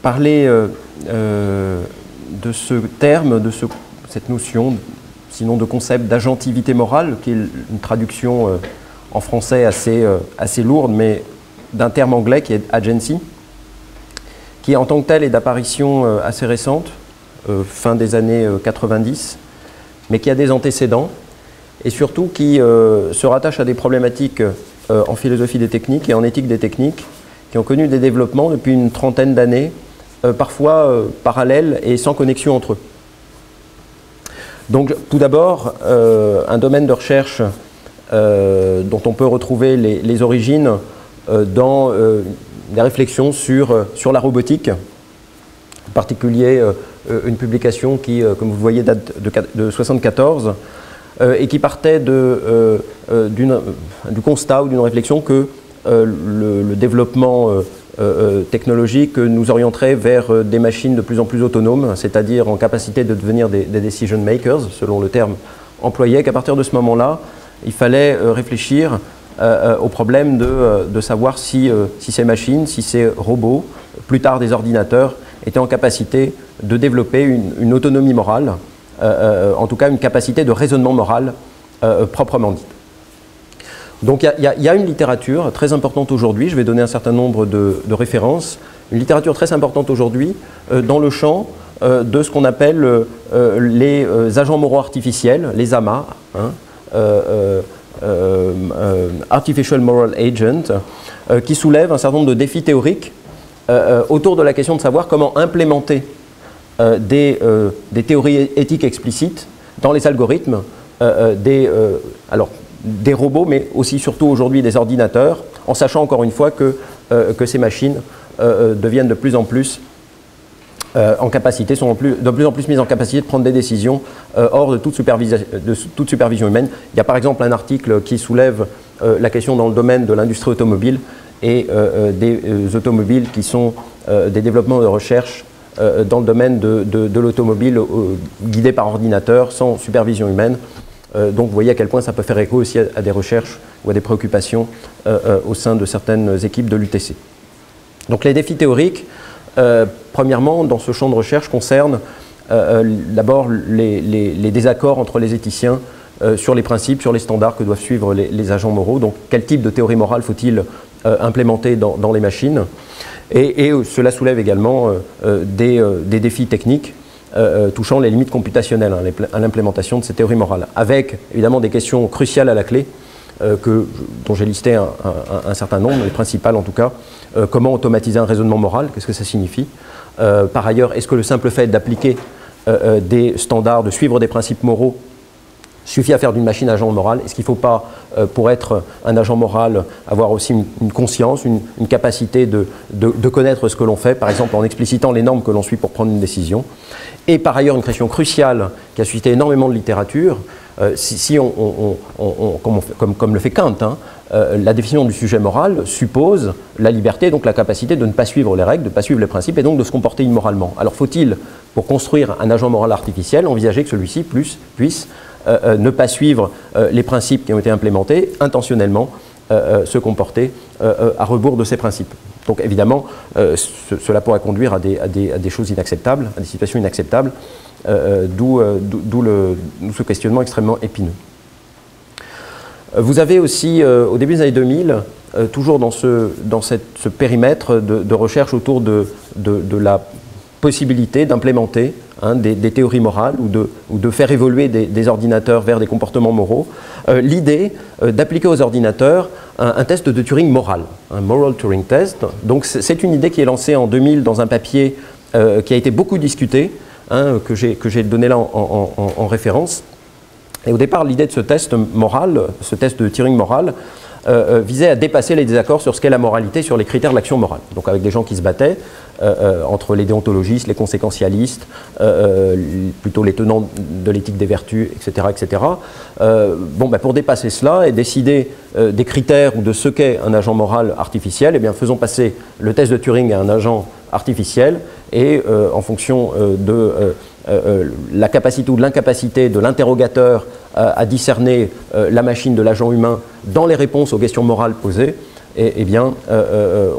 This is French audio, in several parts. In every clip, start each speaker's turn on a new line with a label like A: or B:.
A: parler de ce terme, de cette notion, sinon de concept d'agentivité morale, qui est une traduction en français assez lourde, mais d'un terme anglais qui est agency, qui en tant que tel est d'apparition assez récente, fin des années 90, mais qui a des antécédents, et surtout qui se rattache à des problématiques en philosophie des techniques et en éthique des techniques, qui ont connu des développements depuis une trentaine d'années, parfois parallèles et sans connexion entre eux. Donc tout d'abord, un domaine de recherche dont on peut retrouver les origines dans des réflexions sur la robotique, en particulier une publication qui, comme vous voyez, date de 1974, et qui partait du constat ou d'une réflexion que le développement technologique nous orienterait vers des machines de plus en plus autonomes, c'est-à-dire en capacité de devenir des decision makers, selon le terme employé, qu'à partir de ce moment-là, il fallait réfléchir au problème de savoir si ces machines, si ces robots, plus tard des ordinateurs, étaient en capacité de développer une autonomie morale, en tout cas une capacité de raisonnement moral proprement dite. Donc il y a une littérature très importante aujourd'hui, je vais donner un certain nombre de références, une littérature très importante aujourd'hui dans le champ de ce qu'on appelle les agents moraux artificiels, les AMA, Artificial Moral Agent, qui soulèvent un certain nombre de défis théoriques autour de la question de savoir comment implémenter des théories éthiques explicites dans les algorithmes, des robots, mais aussi surtout aujourd'hui des ordinateurs, en sachant encore une fois que ces machines deviennent de plus en plus en capacité, sont de plus en plus mises en capacité de prendre des décisions hors de toute supervision humaine. Il y a par exemple un article qui soulève la question dans le domaine de l'industrie automobile et des automobiles qui sont des développements de recherche dans le domaine de l'automobile guidés par ordinateur, sans supervision humaine. Donc vous voyez à quel point ça peut faire écho aussi à des recherches ou à des préoccupations au sein de certaines équipes de l'UTC. Donc les défis théoriques, premièrement, dans ce champ de recherche, concernent d'abord les désaccords entre les éthiciens sur les principes, sur les standards que doivent suivre les agents moraux. Donc quel type de théorie morale faut-il implémenter dans les machines? Et cela soulève également des défis techniques touchant les limites computationnelles à l'implémentation de ces théories morales, avec évidemment des questions cruciales à la clé, dont j'ai listé un certain nombre, les principales en tout cas. Comment automatiser un raisonnement moral? Qu'est-ce que ça signifie? Par ailleurs, est-ce que le simple fait d'appliquer des standards, de suivre des principes moraux, suffit à faire d'une machine agent moral? Est-ce qu'il ne faut pas, pour être un agent moral, avoir aussi une conscience, une capacité de connaître ce que l'on fait, par exemple en explicitant les normes que l'on suit pour prendre une décision? Et par ailleurs, une question cruciale qui a suscité énormément de littérature, comme le fait Kant, la définition du sujet moral suppose la liberté, donc la capacité de ne pas suivre les règles, de ne pas suivre les principes et donc de se comporter immoralement. Alors faut-il, pour construire un agent moral artificiel, envisager que celui-ci puisse ne pas suivre les principes qui ont été implémentés, intentionnellement se comporter à rebours de ces principes? Donc évidemment, cela pourrait conduire à des choses inacceptables, à des situations inacceptables, d'où ce questionnement extrêmement épineux. Vous avez aussi, au début des années 2000, toujours dans ce périmètre de recherche autour de la possibilité d'implémenter des théories morales ou de faire évoluer des ordinateurs vers des comportements moraux, l'idée d'appliquer aux ordinateurs un test de Turing moral, un Moral Turing Test. Donc c'est une idée qui est lancée en 2000 dans un papier qui a été beaucoup discuté, que j'ai donné là en référence. Et au départ, l'idée de ce test moral, ce test de Turing moral, visait à dépasser les désaccords sur ce qu'est la moralité, sur les critères de l'action morale. Donc avec des gens qui se battaient entre les déontologistes, les conséquentialistes, plutôt les tenants de l'éthique des vertus, etc. etc. Pour dépasser cela et décider des critères ou de ce qu'est un agent moral artificiel, eh bien, faisons passer le test de Turing à un agent artificiel et en fonction de la capacité ou de l'incapacité de l'interrogateur à discerner la machine de l'agent humain dans les réponses aux questions morales posées, eh bien,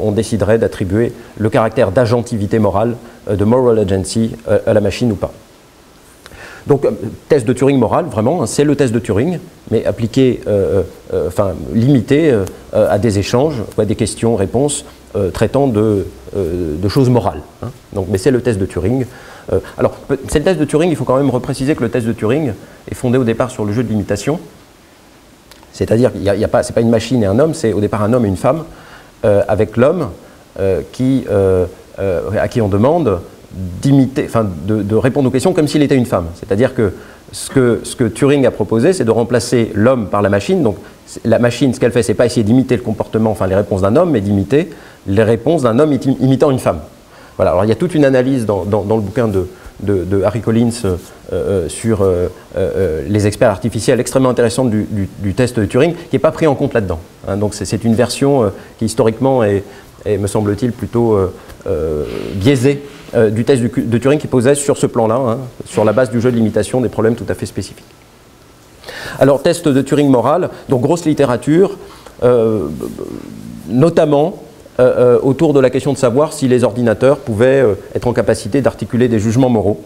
A: on déciderait d'attribuer le caractère d'agentivité morale, de moral agency, à la machine ou pas. Donc, test de Turing moral, vraiment, hein, c'est le test de Turing, mais appliqué, limité à des échanges, ou à des questions-réponses traitant de choses morales. Hein. Donc, mais c'est le test de Turing. Alors, c'est le test de Turing, il faut quand même repréciser que le test de Turing est fondé au départ sur le jeu de l'imitation. C'est-à-dire qu'il n'est pas une machine et un homme, c'est au départ un homme et une femme, avec l'homme à qui on demande d'imiter, de répondre aux questions comme s'il était une femme. C'est-à-dire que ce que Turing a proposé, c'est de remplacer l'homme par la machine. Donc la machine, ce qu'elle fait, c'est pas essayer d'imiter le comportement, les réponses d'un homme, mais d'imiter les réponses d'un homme imitant une femme. Voilà. Alors il y a toute une analyse dans le bouquin de Harry Collins sur les experts artificiels extrêmement intéressante du test de Turing, qui n'est pas pris en compte là-dedans. Hein. Donc c'est une version qui historiquement est me semble-t-il, plutôt biaisée du test de Turing qui posait sur ce plan-là, hein, sur la base du jeu de l'imitation, des problèmes tout à fait spécifiques. Alors, test de Turing moral, donc grosse littérature, notamment autour de la question de savoir si les ordinateurs pouvaient être en capacité d'articuler des jugements moraux,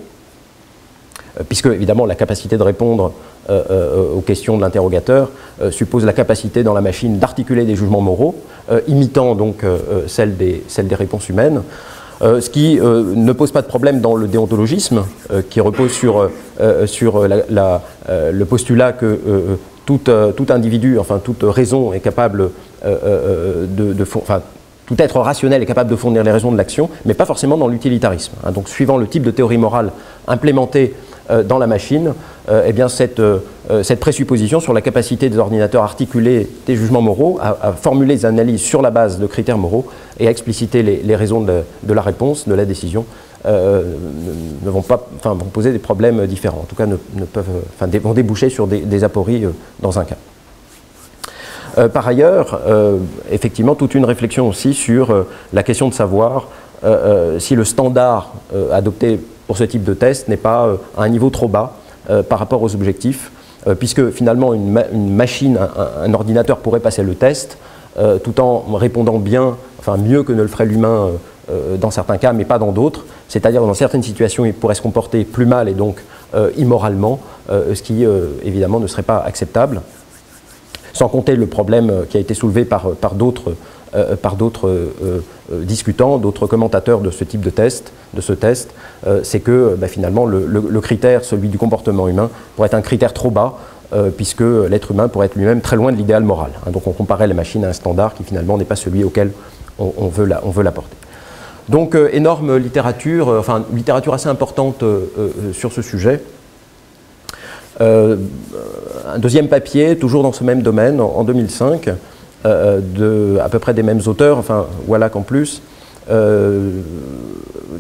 A: puisque, évidemment, la capacité de répondre aux questions de l'interrogateur suppose la capacité dans la machine d'articuler des jugements moraux, imitant donc celles des réponses humaines, ce qui ne pose pas de problème dans le déontologisme, qui repose sur le postulat que tout individu, toute raison est capable tout être rationnel est capable de fournir les raisons de l'action, mais pas forcément dans l'utilitarisme. Hein. Donc, suivant le type de théorie morale implémentée dans la machine, eh bien cette présupposition sur la capacité des ordinateurs à articuler des jugements moraux, à formuler des analyses sur la base de critères moraux et à expliciter les raisons de la réponse, de la décision, vont poser des problèmes différents. En tout cas, vont déboucher sur des apories dans un cas. Par ailleurs, effectivement, toute une réflexion aussi sur la question de savoir si le standard adopté pour ce type de test n'est pas à un niveau trop bas par rapport aux objectifs, puisque finalement une machine, un ordinateur pourrait passer le test tout en répondant bien, mieux que ne le ferait l'humain dans certains cas, mais pas dans d'autres. C'est-à-dire dans certaines situations, il pourrait se comporter plus mal et donc immoralement, ce qui évidemment ne serait pas acceptable. Sans compter le problème qui a été soulevé par d'autres discutants, d'autres commentateurs de ce type de test, c'est que finalement le critère, celui du comportement humain, pourrait être un critère trop bas, puisque l'être humain pourrait être lui-même très loin de l'idéal moral. Hein. Donc on comparait la machine à un standard qui finalement n'est pas celui auquel on veut l'apporter. Donc énorme littérature, littérature assez importante sur ce sujet. Un deuxième papier, toujours dans ce même domaine, en 2005, à peu près des mêmes auteurs, Wallach en plus,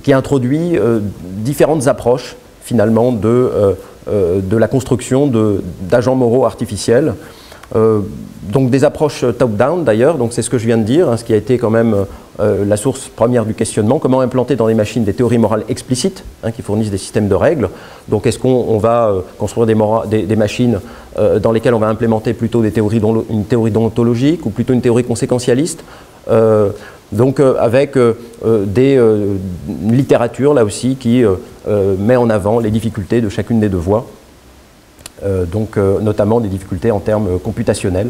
A: qui introduit différentes approches, finalement, de la construction d'agents moraux artificiels. Donc des approches top-down, d'ailleurs, donc c'est ce que je viens de dire, hein, ce qui a été quand même la source première du questionnement, comment implanter dans les machines des théories morales explicites, hein, qui fournissent des systèmes de règles. Donc est-ce qu'on va construire des machines dans lesquelles on va implémenter plutôt une théorie déontologique ou plutôt une théorie conséquentialiste, avec une littérature, là aussi, qui met en avant les difficultés de chacune des deux voies. Notamment des difficultés en termes computationnels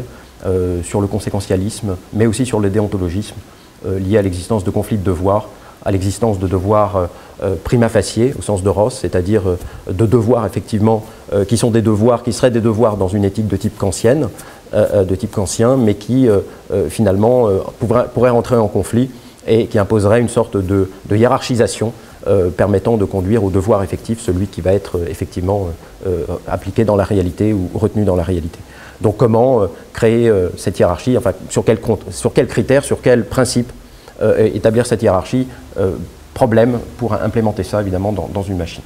A: sur le conséquentialisme, mais aussi sur le déontologisme, lié à l'existence de conflits de devoirs, à l'existence de devoirs prima facie, au sens de Ross, c'est-à-dire de devoirs, effectivement, qui sont des devoirs, qui seraient des devoirs dans une éthique de type kantien, mais qui, finalement, pourraient rentrer en conflit et qui imposeraient une sorte de hiérarchisation permettant de conduire au devoir effectif, celui qui va être effectivement appliqué dans la réalité ou retenu dans la réalité. Donc comment créer cette hiérarchie, sur quels critères, sur quels principes établir cette hiérarchie, problème pour implémenter ça évidemment dans une machine.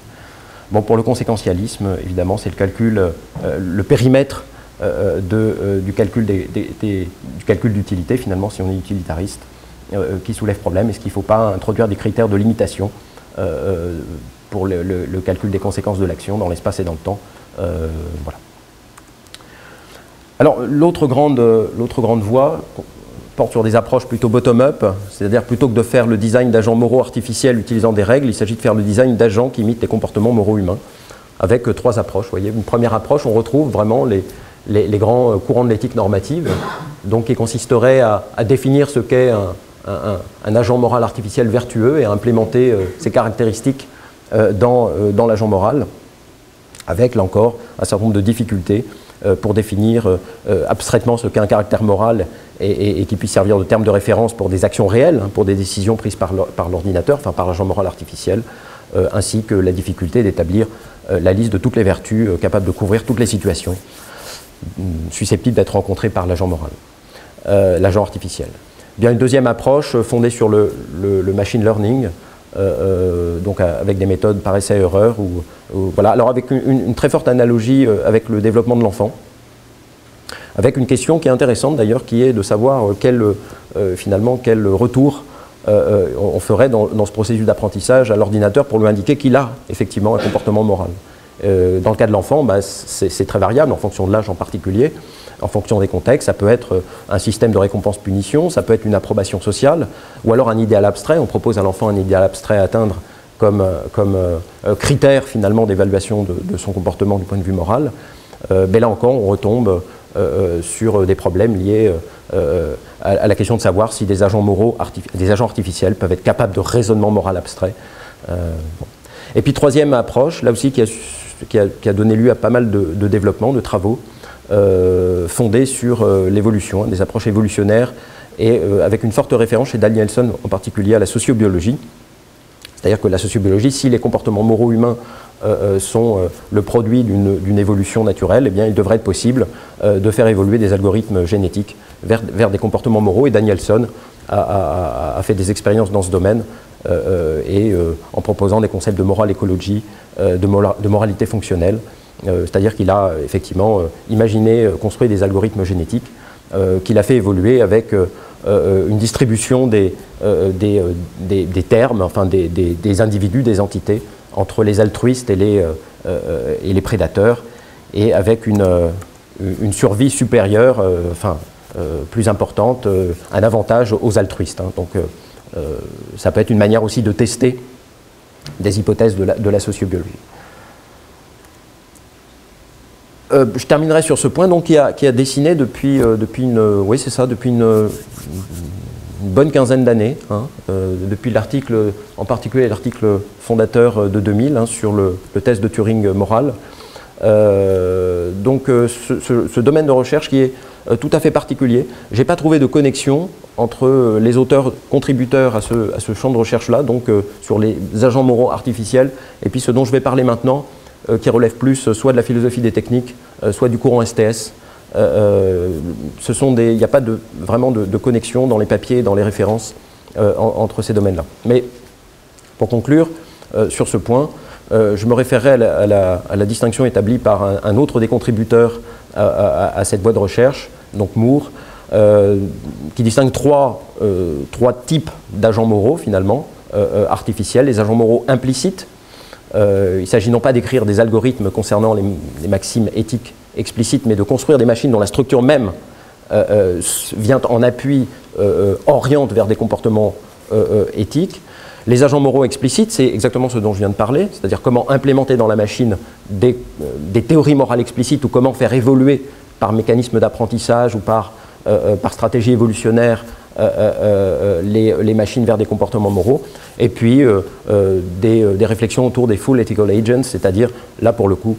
A: Bon, pour le conséquentialisme, évidemment, c'est le calcul, le périmètre du calcul d'utilité, finalement, si on est utilitariste, qui soulève problème. Est-ce qu'il ne faut pas introduire des critères de limitation pour le calcul des conséquences de l'action dans l'espace et dans le temps. Voilà. Alors, l'autre grande voie porte sur des approches plutôt bottom-up, c'est-à-dire plutôt que de faire le design d'agents moraux artificiels utilisant des règles, il s'agit de faire le design d'agents qui imitent les comportements moraux humains, avec trois approches. Vous voyez, une première approche, on retrouve vraiment les grands courants de l'éthique normative, donc qui consisterait à définir ce qu'est un agent moral artificiel vertueux et à implémenter ses caractéristiques dans l'agent moral, avec, là encore, un certain nombre de difficultés pour définir abstraitement ce qu'est un caractère moral et qui puisse servir de terme de référence pour des actions réelles, pour des décisions prises par l'ordinateur, enfin par l'agent moral artificiel, ainsi que la difficulté d'établir la liste de toutes les vertus capables de couvrir toutes les situations susceptibles d'être rencontrées par l'agent moral, l'agent artificiel. Bien, une deuxième approche fondée sur le machine learning, donc avec des méthodes par essai-erreur, voilà. Alors avec une très forte analogie avec le développement de l'enfant, avec une question qui est intéressante d'ailleurs, qui est de savoir finalement quel retour on ferait dans ce processus d'apprentissage à l'ordinateur pour lui indiquer qu'il a effectivement un comportement moral. Dans le cas de l'enfant, bah, c'est très variable en fonction de l'âge en particulier, en fonction des contextes. Ça peut être un système de récompense-punition, ça peut être une approbation sociale, ou alors un idéal abstrait. On propose à l'enfant un idéal abstrait à atteindre comme critère finalement d'évaluation de son comportement du point de vue moral. Mais là encore, on retombe sur des problèmes liés à la question de savoir si des agents moraux, des agents artificiels peuvent être capables de raisonnement moral abstrait. Bon. Et puis troisième approche, là aussi qui a donné lieu à pas mal de développements, de travaux, fondés sur l'évolution, des approches évolutionnaires, et avec une forte référence chez Danielson en particulier à la sociobiologie. C'est-à-dire que la sociobiologie, si les comportements moraux humains sont le produit d'une évolution naturelle, eh bien, il devrait être possible de faire évoluer des algorithmes génétiques vers des comportements moraux. Et Danielson a fait des expériences dans ce domaine en proposant des concepts de moral écologie, de moralité fonctionnelle. C'est-à-dire qu'il a effectivement imaginé, construit des algorithmes génétiques qu'il a fait évoluer avec une distribution des termes, enfin des individus, des entités, entre les altruistes et les prédateurs, et avec une survie supérieure, plus importante, un avantage aux altruistes. Hein. Donc ça peut être une manière aussi de tester des hypothèses de la sociobiologie. Je terminerai sur ce point donc, qui a dessiné depuis une bonne quinzaine d'années, hein, depuis l'article, en particulier l'article fondateur de 2000 hein, sur le test de Turing moral. Donc ce domaine de recherche qui est tout à fait particulier. Je n'ai pas trouvé de connexion entre les auteurs contributeurs à ce champ de recherche-là, donc sur les agents moraux artificiels, et puis ce dont je vais parler maintenant, qui relève plus soit de la philosophie des techniques, soit du courant STS. Il n'y a pas vraiment de connexion dans les papiers, dans les références entre ces domaines-là. Mais pour conclure sur ce point, je me référerai à la distinction établie par un autre des contributeurs à cette voie de recherche, donc Moore, qui distingue trois types d'agents moraux finalement artificiels. Les agents moraux implicites. Il s'agit non pas d'écrire des algorithmes concernant les maximes éthiques explicites, mais de construire des machines dont la structure même vient en appui, oriente vers des comportements éthiques. Les agents moraux explicites, c'est exactement ce dont je viens de parler, c'est-à-dire comment implémenter dans la machine des théories morales explicites ou comment faire évoluer par mécanisme d'apprentissage ou par stratégie évolutionnaire les machines vers des comportements moraux, et puis des réflexions autour des full ethical agents, c'est-à-dire là pour le coup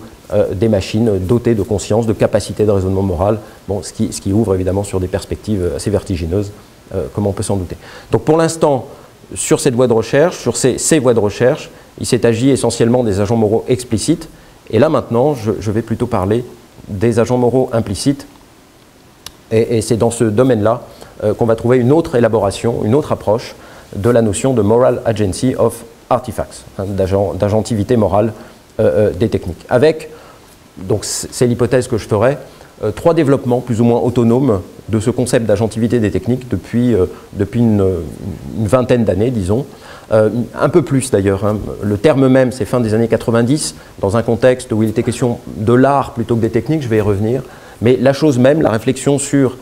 A: des machines dotées de conscience, de capacité de raisonnement moral, bon, ce qui ouvre évidemment sur des perspectives assez vertigineuses, comme on peut s'en douter. Donc pour l'instant, sur cette voie de recherche, sur ces voies de recherche, il s'est agi essentiellement des agents moraux explicites, et là maintenant je vais plutôt parler des agents moraux implicites, et c'est dans ce domaine-là qu'on va trouver une autre élaboration, une autre approche de la notion de moral agency of artifacts, hein, d'agentivité morale des techniques. Avec, donc c'est l'hypothèse que je ferai, trois développements plus ou moins autonomes de ce concept d'agentivité des techniques depuis une vingtaine d'années, disons. Un peu plus d'ailleurs. Hein. Le terme même, c'est fin des années 90, dans un contexte où il était question de l'art plutôt que des techniques, je vais y revenir. Mais la chose même, la réflexion sur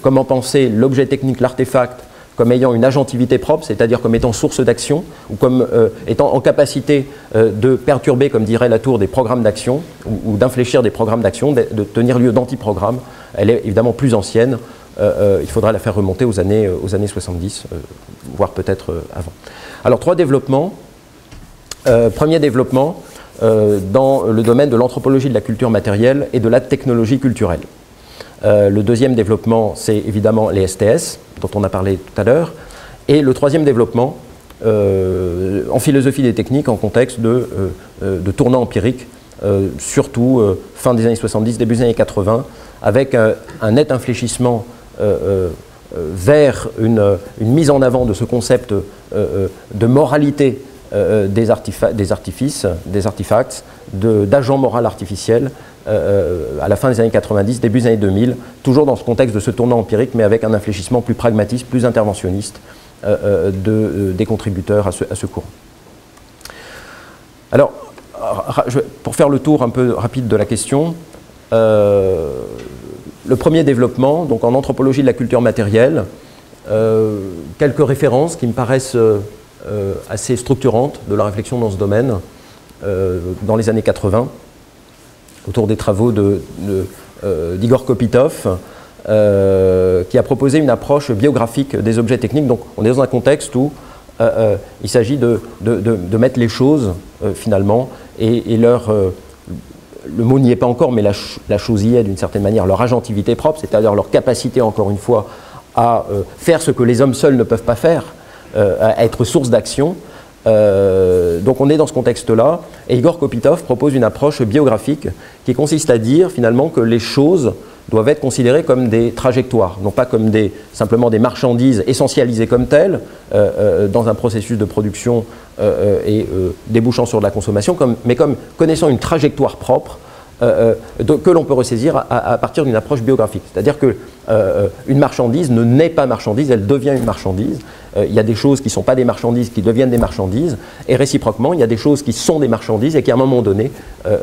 A: comment penser l'objet technique, l'artefact, comme ayant une agentivité propre, c'est-à-dire comme étant source d'action, ou comme étant en capacité de perturber, comme dirait Latour, des programmes d'action, ou d'infléchir des programmes d'action, de tenir lieu d'antiprogrammes. Elle est évidemment plus ancienne, il faudra la faire remonter aux années 70, voire peut-être avant. Alors, 3 développements. Premier développement dans le domaine de l'anthropologie de la culture matérielle et de la technologie culturelle. Le deuxième développement, c'est évidemment les STS, dont on a parlé tout à l'heure. Et le troisième développement, en philosophie des techniques, en contexte de tournant empirique, surtout fin des années 70, début des années 80, avec un net infléchissement vers une mise en avant de ce concept de moralité des artefacts, d'agents moraux artificiels, à la fin des années 90, début des années 2000, toujours dans ce contexte de ce tournant empirique, mais avec un infléchissement plus pragmatiste, plus interventionniste des contributeurs à ce courant. Alors, pour faire le tour un peu rapide de la question, le premier développement, donc en anthropologie de la culture matérielle, quelques références qui me paraissent assez structurantes de la réflexion dans ce domaine dans les années 80, autour des travaux d'Igor Kopitov, qui a proposé une approche biographique des objets techniques. Donc on est dans un contexte où il s'agit de mettre les choses finalement et leur... le mot n'y est pas encore, mais la chose y est d'une certaine manière, leur agentivité propre, c'est-à-dire leur capacité, encore une fois, à faire ce que les hommes seuls ne peuvent pas faire, à être source d'action. Donc on est dans ce contexte-là, et Igor Kopitov propose une approche biographique qui consiste à dire finalement que les choses doivent être considérées comme des trajectoires, non pas comme simplement des marchandises essentialisées comme telles, dans un processus de production et débouchant sur de la consommation, mais comme connaissant une trajectoire propre que l'on peut ressaisir à partir d'une approche biographique. C'est-à-dire qu'une marchandise ne naît pas marchandise, elle devient une marchandise. Il y a des choses qui ne sont pas des marchandises qui deviennent des marchandises, et réciproquement, il y a des choses qui sont des marchandises et qui à un moment donné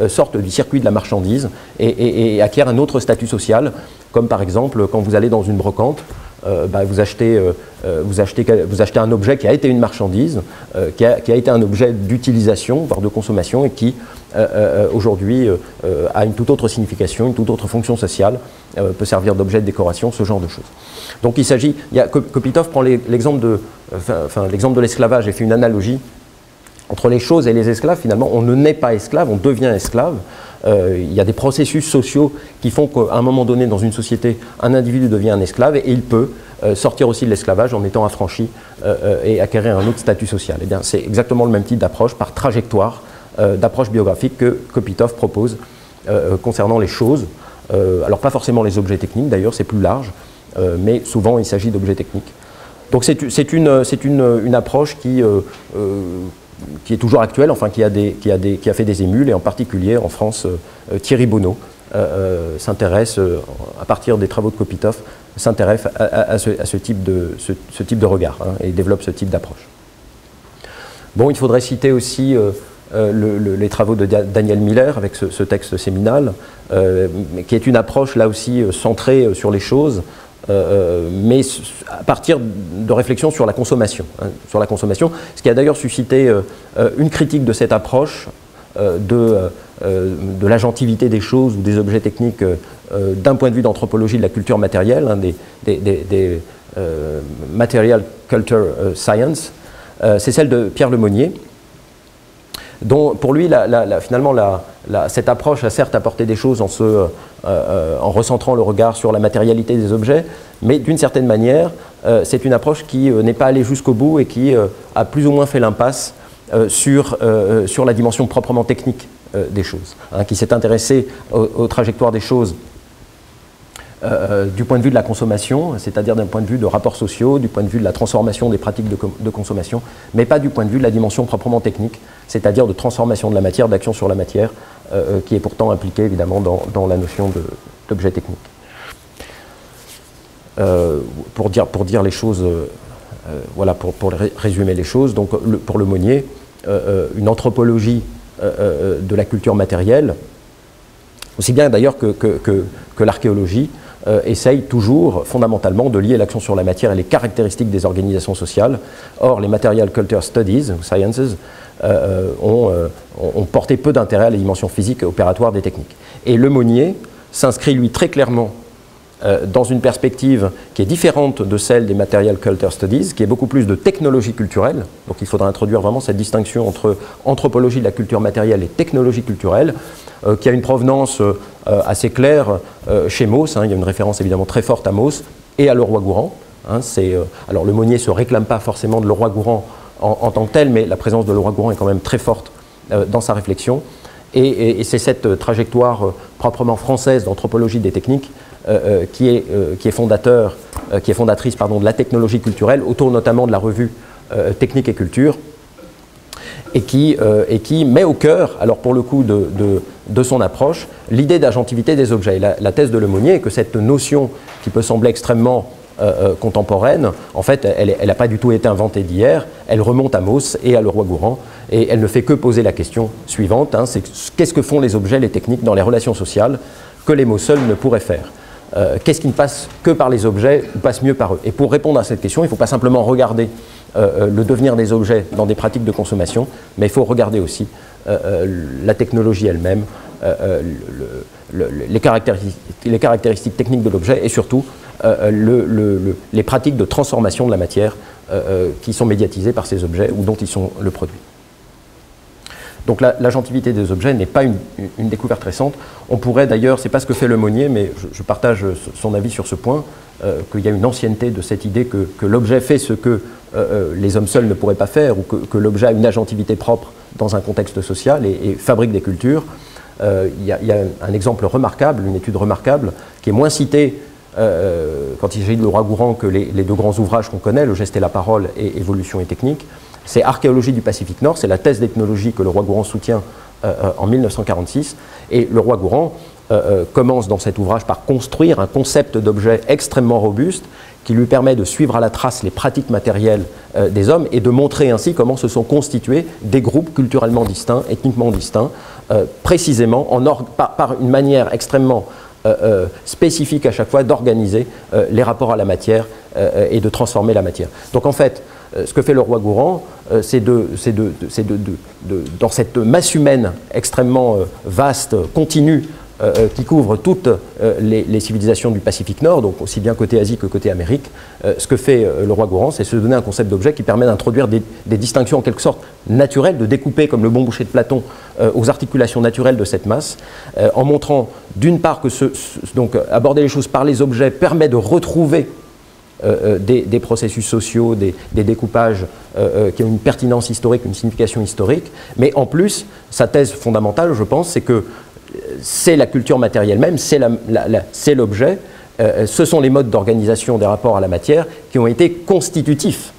A: sortent du circuit de la marchandise et acquièrent un autre statut social, comme par exemple quand vous allez dans une brocante, vous achetez un objet qui a été une marchandise, qui a été un objet d'utilisation, voire de consommation, et qui aujourd'hui a une toute autre signification, une toute autre fonction sociale, peut servir d'objet de décoration, ce genre de choses. Donc il s'agit, Kopitov prend l'exemple de l'esclavage et fait une analogie entre les choses et les esclaves. Finalement, on ne naît pas esclave, on devient esclave. Il y a des processus sociaux qui font qu'à un moment donné, dans une société, un individu devient un esclave et il peut sortir aussi de l'esclavage en étant affranchi et acquérir un autre statut social. Eh bien, c'est exactement le même type d'approche, par trajectoire, d'approche biographique que Kopitov propose concernant les choses. Alors pas forcément les objets techniques, d'ailleurs, c'est plus large, mais souvent il s'agit d'objets techniques. Donc c'est une approche qui est toujours actuelle, enfin qui a fait des émules, et en particulier en France, Thierry Bonneau s'intéresse, à partir des travaux de Kopitov, s'intéresse à ce type de regard, hein, et développe ce type d'approche. Bon, il faudrait citer aussi les travaux de Daniel Miller avec ce texte séminal, qui est une approche là aussi centrée sur les choses, mais à partir de réflexions sur la consommation. Hein, ce qui a d'ailleurs suscité une critique de cette approche de l'agentivité des choses ou des objets techniques d'un point de vue d'anthropologie de la culture matérielle, hein, des Material Culture Science, c'est celle de Pierre Lemonnier, dont pour lui, finalement, cette approche a certes apporté des choses en recentrant le regard sur la matérialité des objets, mais d'une certaine manière, c'est une approche qui n'est pas allée jusqu'au bout et qui a plus ou moins fait l'impasse sur la dimension proprement technique des choses, hein, qui s'est intéressée aux trajectoires des choses du point de vue de la consommation, c'est-à-dire d'un point de vue de rapports sociaux, du point de vue de la transformation des pratiques de consommation, mais pas du point de vue de la dimension proprement technique, c'est-à-dire de transformation de la matière, d'action sur la matière, qui est pourtant impliquée évidemment dans la notion d'objet technique. Pour dire les choses, voilà, pour résumer les choses, donc pour Lemonnier, une anthropologie de la culture matérielle, aussi bien d'ailleurs que l'archéologie, essaye toujours fondamentalement de lier l'accent sur la matière et les caractéristiques des organisations sociales. Or, les Material Culture Studies, ou Sciences, ont porté peu d'intérêt à la dimension physique et opératoire des techniques. Et Lemonnier s'inscrit, lui, très clairement dans une perspective qui est différente de celle des Material Culture Studies, qui est beaucoup plus de technologie culturelle. Donc il faudra introduire vraiment cette distinction entre anthropologie de la culture matérielle et technologie culturelle, qui a une provenance assez claire chez Mauss. Il y a une référence évidemment très forte à Mauss et à Leroi-Gourhan. Alors Lemonnier ne se réclame pas forcément de Leroi-Gourhan en tant que tel, mais la présence de Leroi-Gourhan est quand même très forte dans sa réflexion. Et c'est cette trajectoire proprement française d'anthropologie des techniques qui est fondatrice de la technologie culturelle, autour notamment de la revue Technique et Culture, et qui met au cœur, alors pour le coup de son approche, l'idée d'agentivité des objets. La thèse de Lemonnier est que cette notion qui peut sembler extrêmement contemporaine, en fait, elle n'a pas du tout été inventée d'hier, elle remonte à Mauss et à Leroi-Gourhan, et elle ne fait que poser la question suivante, c'est qu'est-ce que font les objets, les techniques dans les relations sociales que les mots seuls ne pourraient faire? Qu'est-ce qui ne passe que par les objets ou passe mieux par eux? Et pour répondre à cette question, il ne faut pas simplement regarder le devenir des objets dans des pratiques de consommation, mais il faut regarder aussi la technologie elle-même, les caractéristiques techniques de l'objet et surtout les pratiques de transformation de la matière qui sont médiatisées par ces objets ou dont ils sont le produit. Donc l'agentivité des objets n'est pas une découverte récente. On pourrait d'ailleurs, c'est pas ce que fait Lemonnier, mais je partage son avis sur ce point, qu'il y a une ancienneté de cette idée que l'objet fait ce que les hommes seuls ne pourraient pas faire, ou que l'objet a une agentivité propre dans un contexte social et fabrique des cultures. Il y a un exemple remarquable, une étude remarquable, qui est moins citée quand il s'agit de Leroi-Gourhan que les deux grands ouvrages qu'on connaît, Le geste et la parole et Évolution et technique. C'est Archéologie du Pacifique Nord, c'est la thèse d'ethnologie que Leroi-Gourhan soutient en 1946. Et Leroi-Gourhan commence dans cet ouvrage par construire un concept d'objet extrêmement robuste qui lui permet de suivre à la trace les pratiques matérielles des hommes et de montrer ainsi comment se sont constitués des groupes culturellement distincts, ethniquement distincts, précisément par une manière extrêmement spécifique à chaque fois d'organiser les rapports à la matière et de transformer la matière. Donc en fait, ce que fait Leroi-Gourhan, c'est dans cette masse humaine extrêmement vaste, continue, qui couvre toutes les civilisations du Pacifique Nord, donc aussi bien côté Asie que côté Amérique, ce que fait Leroi-Gourhan, c'est se donner un concept d'objet qui permet d'introduire des distinctions en quelque sorte naturelles, de découper comme le bon boucher de Platon aux articulations naturelles de cette masse, en montrant d'une part que donc aborder les choses par les objets permet de retrouver des processus sociaux, des découpages qui ont une pertinence historique, une signification historique, mais en plus, sa thèse fondamentale, je pense, c'est que c'est la culture matérielle même, c'est l'objet, ce sont les modes d'organisation des rapports à la matière qui ont été constitutifs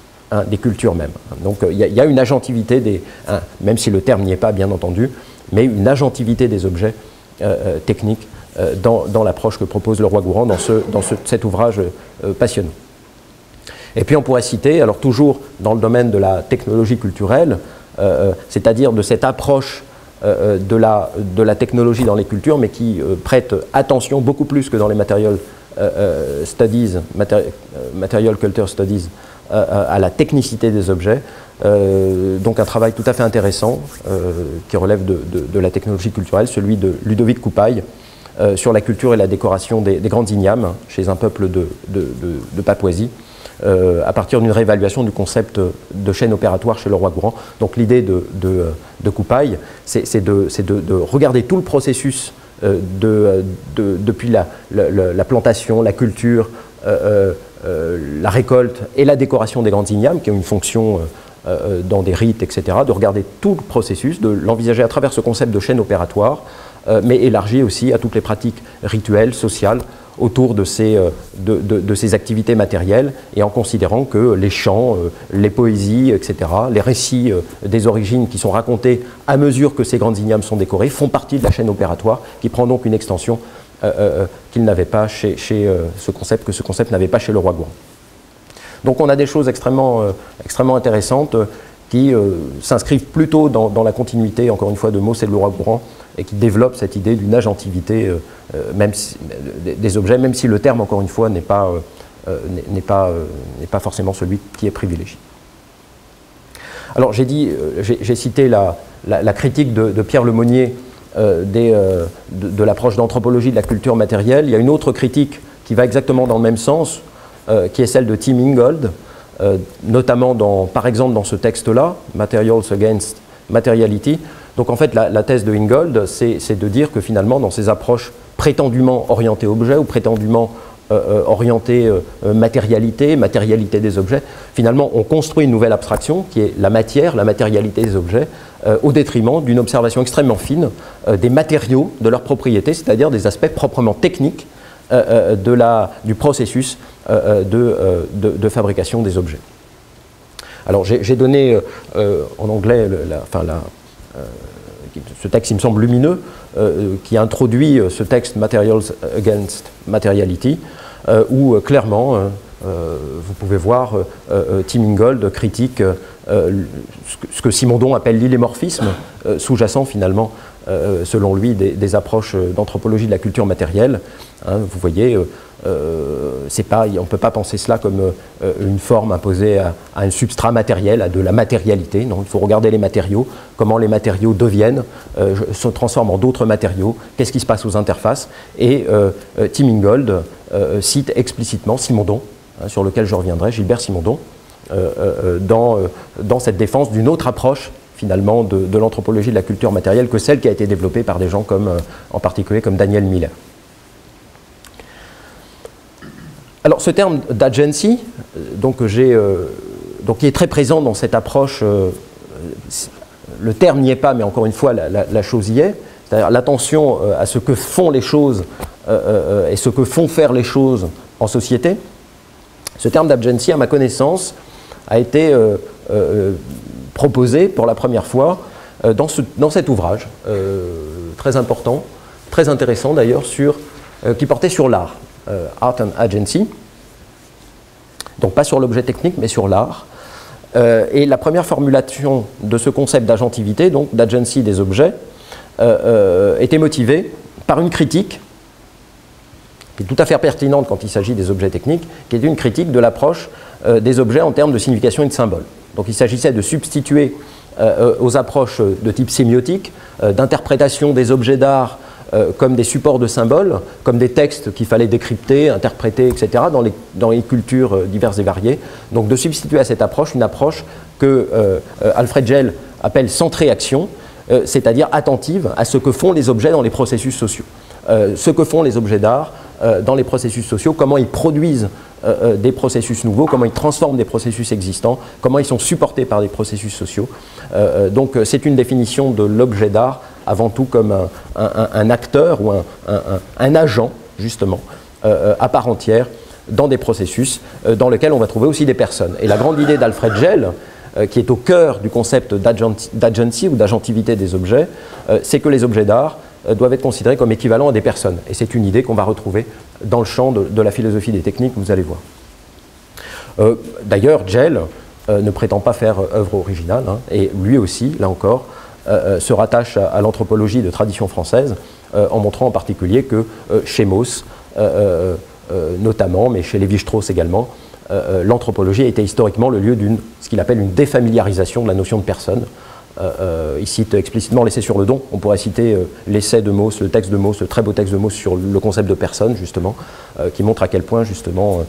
A: des cultures mêmes. Donc il y a une agentivité, même si le terme n'y est pas bien entendu, mais une agentivité des objets techniques dans l'approche que propose Leroi-Gourhan dans cet ouvrage passionnant. Et puis on pourrait citer, alors toujours dans le domaine de la technologie culturelle, c'est-à-dire de cette approche de la technologie dans les cultures, mais qui prête attention beaucoup plus que dans les Material Culture Studies à la technicité des objets. Donc un travail tout à fait intéressant qui relève de la technologie culturelle, celui de Ludovic Coupaille, sur la culture et la décoration des grandes ignames chez un peuple de Papouasie, à partir d'une réévaluation du concept de chaîne opératoire chez Leroi-Gourhan. Donc l'idée de Coupaille, c'est de regarder tout le processus depuis la plantation, la culture, la récolte et la décoration des grandes ignames, qui ont une fonction dans des rites, etc., de regarder tout le processus, de l'envisager à travers ce concept de chaîne opératoire, mais élargi aussi à toutes les pratiques rituelles, sociales, autour de ces activités matérielles, et en considérant que les chants, les poésies, etc., les récits des origines qui sont racontés à mesure que ces grandes ignames sont décorées font partie de la chaîne opératoire, qui prend donc une extension qu'il n'avait pas chez ce concept n'avait pas chez Leroi-Gourhan. Donc on a des choses extrêmement intéressantes qui s'inscrivent plutôt dans la continuité, encore une fois, de Mauss et de Leroy-Gourhan, et qui développent cette idée d'une agentivité des objets, même si le terme, encore une fois, n'est pas forcément celui qui est privilégié. Alors j'ai cité la critique de Pierre Lemonnier de l'approche d'anthropologie de la culture matérielle. Il y a une autre critique qui va exactement dans le même sens, qui est celle de Tim Ingold, notamment par exemple dans ce texte-là, Materials Against Materiality. Donc en fait la thèse de Ingold, c'est de dire que finalement dans ces approches prétendument orientées objets ou prétendument orientées matérialité des objets, finalement on construit une nouvelle abstraction qui est la matière, la matérialité des objets, au détriment d'une observation extrêmement fine des matériaux, de leurs propriétés, c'est-à-dire des aspects proprement techniques du processus de fabrication des objets. Alors j'ai donné en anglais ce texte, il me semble lumineux, qui introduit ce texte Materials Against Materiality, où clairement vous pouvez voir Tim Ingold critique ce que Simondon appelle l'illémorphisme, sous-jacent finalement, selon lui, des approches d'anthropologie de la culture matérielle. Hein, vous voyez, on ne peut pas penser cela comme une forme imposée à un substrat matériel, à de la matérialité. Non, il faut regarder les matériaux, comment les matériaux deviennent, se transforment en d'autres matériaux, qu'est-ce qui se passe aux interfaces. Et Tim Ingold cite explicitement Simondon, hein, sur lequel je reviendrai, Gilbert Simondon, dans cette défense d'une autre approche finalement de l'anthropologie de la culture matérielle que celle qui a été développée par des gens en particulier comme Daniel Miller. Alors ce terme d'agency, qui est très présent dans cette approche, le terme n'y est pas, mais encore une fois la chose y est, c'est-à-dire l'attention à ce que font les choses et ce que font faire les choses en société. Ce terme d'agency, à ma connaissance, a été proposé pour la première fois dans cet ouvrage très important, très intéressant d'ailleurs, qui portait sur l'art, Art and Agency, donc pas sur l'objet technique mais sur l'art. Et la première formulation de ce concept d'agentivité, donc d'agency des objets, était motivée par une critique qui est tout à fait pertinente quand il s'agit des objets techniques, qui est une critique de l'approche des objets en termes de signification et de symbole. Donc il s'agissait de substituer aux approches de type sémiotique, d'interprétation des objets d'art comme des supports de symboles, comme des textes qu'il fallait décrypter, interpréter, etc., dans les cultures diverses et variées. Donc de substituer à cette approche une approche que Alfred Gell appelle centrée action, c'est-à-dire attentive à ce que font les objets dans les processus sociaux. Ce que font les objets d'art dans les processus sociaux, comment ils produisent des processus nouveaux, comment ils transforment des processus existants, comment ils sont supportés par des processus sociaux. Donc c'est une définition de l'objet d'art avant tout comme un acteur ou un agent, justement, à part entière dans des processus dans lesquels on va trouver aussi des personnes. Et la grande idée d'Alfred Gell, qui est au cœur du concept d'agency ou d'agentivité des objets, c'est que les objets d'art doivent être considérés comme équivalents à des personnes. Et c'est une idée qu'on va retrouver dans le champ de la philosophie des techniques, vous allez voir. D'ailleurs, Gell ne prétend pas faire œuvre originale, hein, et lui aussi, là encore, se rattache à l'anthropologie de tradition française, en montrant en particulier que chez Mauss, notamment, mais chez Lévi-Strauss également, l'anthropologie a été historiquement le lieu ce qu'il appelle une défamiliarisation de la notion de personne. Il cite explicitement l'essai sur le don. On pourrait citer l'essai de Mauss, le texte de Mauss, le très beau texte de Mauss sur le concept de personne, justement, qui montre à quel point, justement,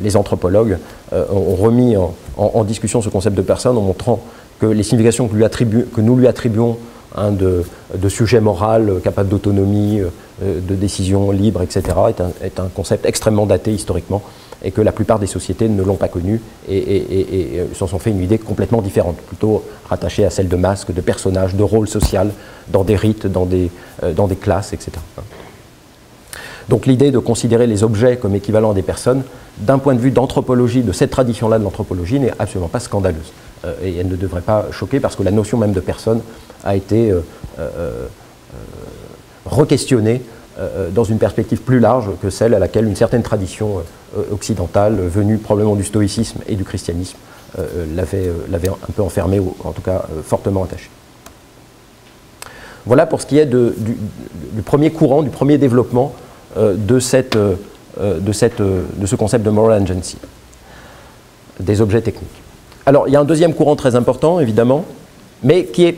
A: les anthropologues ont remis en discussion ce concept de personne en montrant que les significations que nous lui attribuons, hein, de sujet moral, capable d'autonomie, de décision libre, etc., est un concept extrêmement daté historiquement, et que la plupart des sociétés ne l'ont pas connu et s'en sont fait une idée complètement différente, plutôt rattachée à celle de masques, de personnages, de rôles sociaux, dans des rites, dans des classes, etc. Donc l'idée de considérer les objets comme équivalents à des personnes, d'un point de vue d'anthropologie, de cette tradition-là de l'anthropologie, n'est absolument pas scandaleuse. Et elle ne devrait pas choquer parce que la notion même de personne a été re-questionnée dans une perspective plus large que celle à laquelle une certaine tradition occidentale, venue probablement du stoïcisme et du christianisme, l'avait un peu enfermé, ou en tout cas fortement attaché. Voilà pour ce qui est du premier courant, du premier développement de ce concept de moral agency, des objets techniques. Alors, il y a un deuxième courant très important, évidemment, mais qui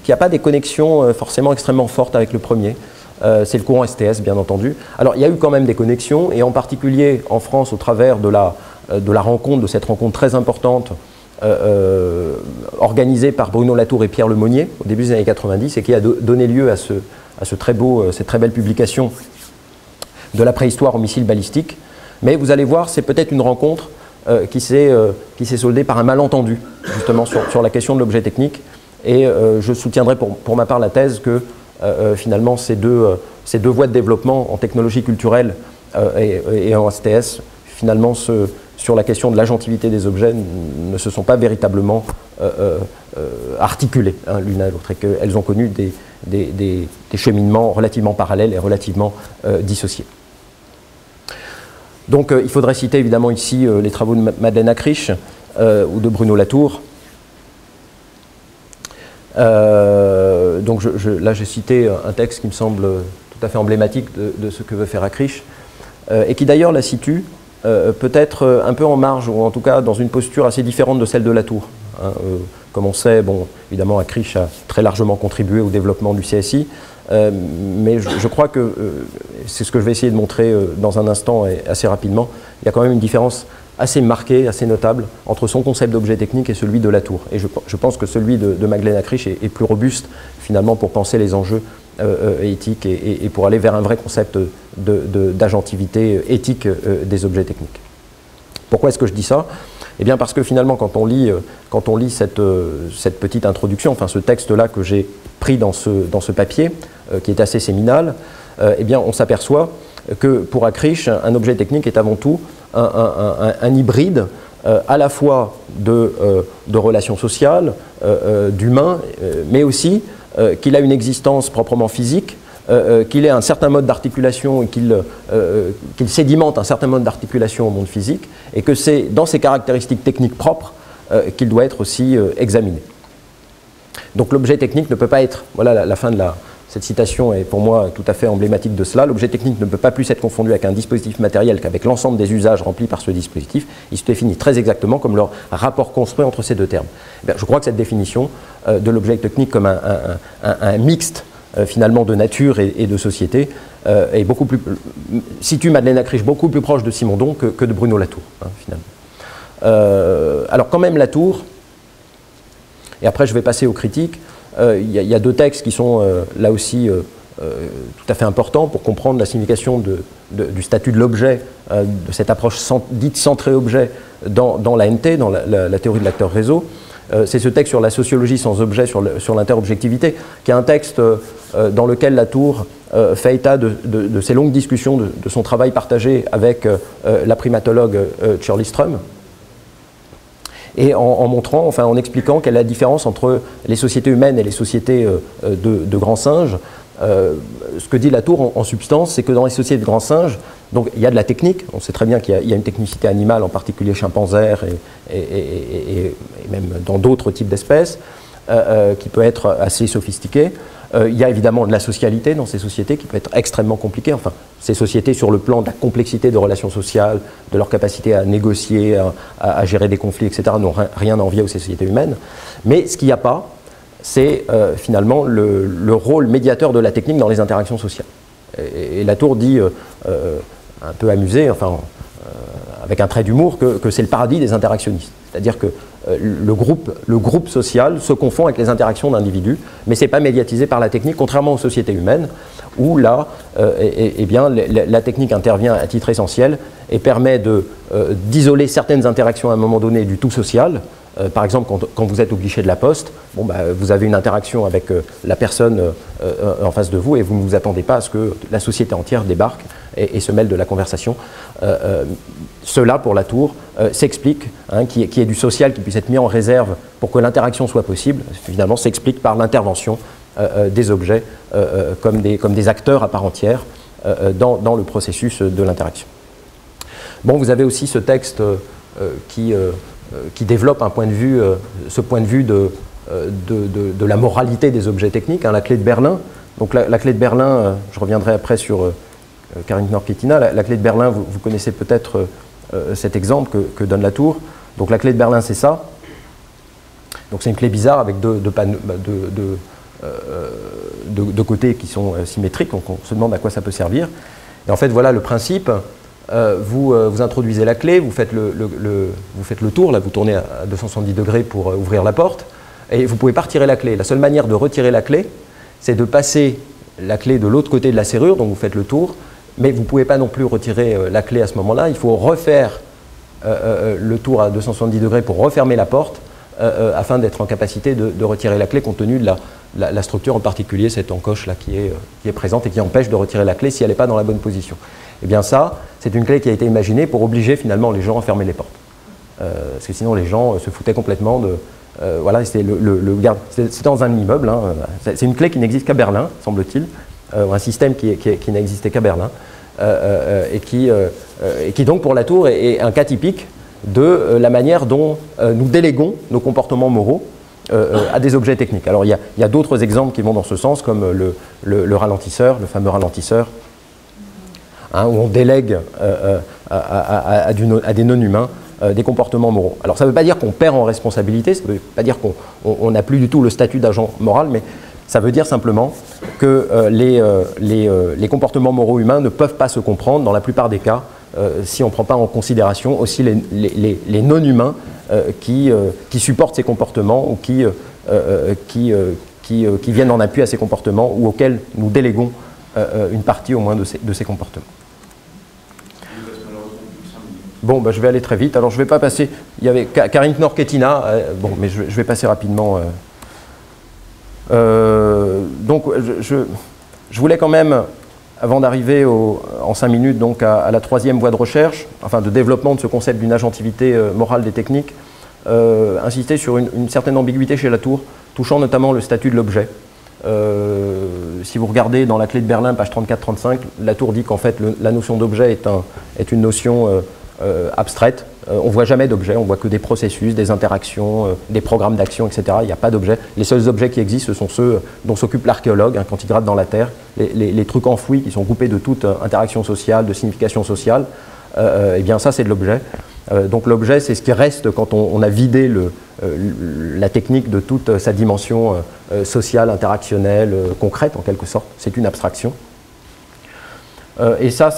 A: n'a pas des connexions forcément extrêmement fortes avec le premier. C'est le courant STS, bien entendu. Alors, il y a eu quand même des connexions, et en particulier en France, au travers de cette rencontre très importante organisée par Bruno Latour et Pierre Lemonnier au début des années 90, et qui a donné lieu à cette très belle publication de la préhistoire aux missiles balistiques. Mais vous allez voir, c'est peut-être une rencontre qui s'est soldée par un malentendu, justement, sur la question de l'objet technique. Et je soutiendrai pour ma part la thèse que finalement ces deux voies de développement en technologie culturelle et en STS, finalement, sur la question de l'agentivité des objets, ne se sont pas véritablement articulées l'une à l'autre, et qu'elles ont connu des cheminements relativement parallèles et relativement dissociés. Donc il faudrait citer évidemment ici les travaux de Madeleine Acriche ou de Bruno Latour. Donc là j'ai cité un texte qui me semble tout à fait emblématique de ce que veut faire Acriche, et qui d'ailleurs la situe peut-être un peu en marge, ou en tout cas dans une posture assez différente de celle de Latour. Comme on sait, bon, évidemment Acriche a très largement contribué au développement du CSI, mais je crois que, c'est ce que je vais essayer de montrer dans un instant et assez rapidement, il y a quand même une différence assez marquée, assez notable, entre son concept d'objet technique et celui de Latour. Et je pense que celui de Madeleine Acriche est plus robuste, finalement, pour penser les enjeux éthiques et pour aller vers un vrai concept d'agentivité éthique des objets techniques. Pourquoi est-ce que je dis ça? Eh bien parce que finalement, quand on lit cette petite introduction, enfin ce texte-là que j'ai pris dans ce papier, qui est assez séminal, eh bien on s'aperçoit que pour Acriche, un objet technique est avant tout un hybride à la fois de relations sociales, d'humains, mais aussi qu'il a une existence proprement physique, qu'il ait un certain mode d'articulation et qu'il sédimente un certain mode d'articulation au monde physique, et que c'est dans ses caractéristiques techniques propres qu'il doit être aussi examiné. Donc l'objet technique ne peut pas être, voilà la fin de cette citation est pour moi tout à fait emblématique de cela, l'objet technique ne peut pas plus être confondu avec un dispositif matériel qu'avec l'ensemble des usages remplis par ce dispositif. Il se définit très exactement comme leur rapport construit entre ces deux termes. Eh bien, je crois que cette définition de l'objet technique comme un mixte finalement de nature et de société est beaucoup plus, situe Madeleine Acriche beaucoup plus proche de Simondon que de Bruno Latour, finalement. Alors quand même Latour, et après je vais passer aux critiques, il y a deux textes qui sont là aussi tout à fait importants pour comprendre la signification du statut de l'objet, de cette approche dite centrée objet dans l'ANT, dans la théorie de l'acteur réseau. C'est ce texte sur la sociologie sans objet, sur l'interobjectivité, qui est un texte dans lequel Latour fait état de ses longues discussions, de son travail partagé avec la primatologue Shirley Strum, et en montrant, enfin en expliquant quelle est la différence entre les sociétés humaines et les sociétés de grands singes. Ce que dit Latour en substance, c'est que dans les sociétés de grands singes, donc il y a de la technique, on sait très bien qu'il y a une technicité animale, en particulier chimpanzés et même dans d'autres types d'espèces, qui peut être assez sophistiquée. Il y a évidemment de la socialité dans ces sociétés qui peut être extrêmement compliquée. Enfin, ces sociétés sur le plan de la complexité des relations sociales, de leur capacité à négocier, à gérer des conflits, etc., n'ont rien à envier aux sociétés humaines. Mais ce qu'il n'y a pas, c'est finalement le rôle médiateur de la technique dans les interactions sociales. Et Latour dit, un peu amusé, enfin, avec un trait d'humour, que c'est le paradis des interactionnistes. C'est-à-dire que le groupe social se confond avec les interactions d'individus, mais ce n'est pas médiatisé par la technique, contrairement aux sociétés humaines, où là, bien, la technique intervient à titre essentiel et permet d'isoler certaines interactions à un moment donné du tout social. Par exemple, quand vous êtes au guichet de la poste, bon, vous avez une interaction avec la personne en face de vous et vous ne vous attendez pas à ce que la société entière débarque et se mêle de la conversation. Cela, pour Latour, s'explique, qu'il y ait du social qui puisse être mis en réserve pour que l'interaction soit possible, finalement s'explique par l'intervention des objets comme des acteurs à part entière dans le processus de l'interaction. Bon, vous avez aussi ce texte qui qui développe un point de vue, ce point de vue de la moralité des objets techniques, hein, la clé de Berlin. Donc la clé de Berlin, je reviendrai après sur Karin Knorr-Kettina, la clé de Berlin, vous connaissez peut-être cet exemple que donne Latour. Donc la clé de Berlin, c'est ça. Donc c'est une clé bizarre avec deux côtés qui sont symétriques, donc on se demande à quoi ça peut servir. Et en fait, voilà le principe. Vous introduisez la clé, vous faites le tour, là vous tournez à 270 degrés pour ouvrir la porte, et vous ne pouvez pas retirer la clé. La seule manière de retirer la clé, c'est de passer la clé de l'autre côté de la serrure, donc vous faites le tour, mais vous ne pouvez pas non plus retirer la clé à ce moment-là. Il faut refaire le tour à 270 degrés pour refermer la porte, afin d'être en capacité de retirer la clé compte tenu de la structure, en particulier cette encoche là qui est présente et qui empêche de retirer la clé si elle n'est pas dans la bonne position. Et bien ça, c'est une clé qui a été imaginée pour obliger finalement les gens à fermer les portes. Parce que sinon les gens se foutaient complètement de... voilà, c'était c'était dans un immeuble, hein, c'est une clé qui n'existe qu'à Berlin, semble-t-il, un système qui n'existait qu'à Berlin, et qui donc pour Latour est un cas typique de la manière dont nous déléguons nos comportements moraux à des objets techniques. Alors il y a d'autres exemples qui vont dans ce sens, comme le ralentisseur, le fameux ralentisseur, hein, où on délègue à des non-humains des comportements moraux. Alors ça ne veut pas dire qu'on perd en responsabilité, ça ne veut pas dire qu'on n'a plus du tout le statut d'agent moral, mais ça veut dire simplement que les comportements moraux humains ne peuvent pas se comprendre dans la plupart des cas si on ne prend pas en considération aussi les non-humains qui supportent ces comportements ou qui viennent en appui à ces comportements ou auxquels nous déléguons une partie au moins de ces comportements. Bon, je vais aller très vite. Alors je ne vais pas passer... Il y avait Karin Knorr-Kettina, bon, mais je vais passer rapidement. Donc je voulais quand même... Avant d'arriver en 5 minutes donc à la troisième voie de recherche, enfin de développement de ce concept d'une agentivité morale des techniques, insister sur une certaine ambiguïté chez Latour, touchant notamment le statut de l'objet. Si vous regardez dans la clé de Berlin, page 34-35, Latour dit qu'en fait la notion d'objet est une notion abstraite. On ne voit jamais d'objet, on ne voit que des processus, des interactions, des programmes d'action, etc. Il n'y a pas d'objet. Les seuls objets qui existent, ce sont ceux dont s'occupe l'archéologue, hein, quand il gratte dans la terre, les trucs enfouis qui sont coupés de toute interaction sociale, de signification sociale. Eh bien ça, c'est de l'objet. Donc l'objet, c'est ce qui reste quand on a vidé la technique de toute sa dimension sociale, interactionnelle, concrète en quelque sorte. C'est une abstraction. Et ça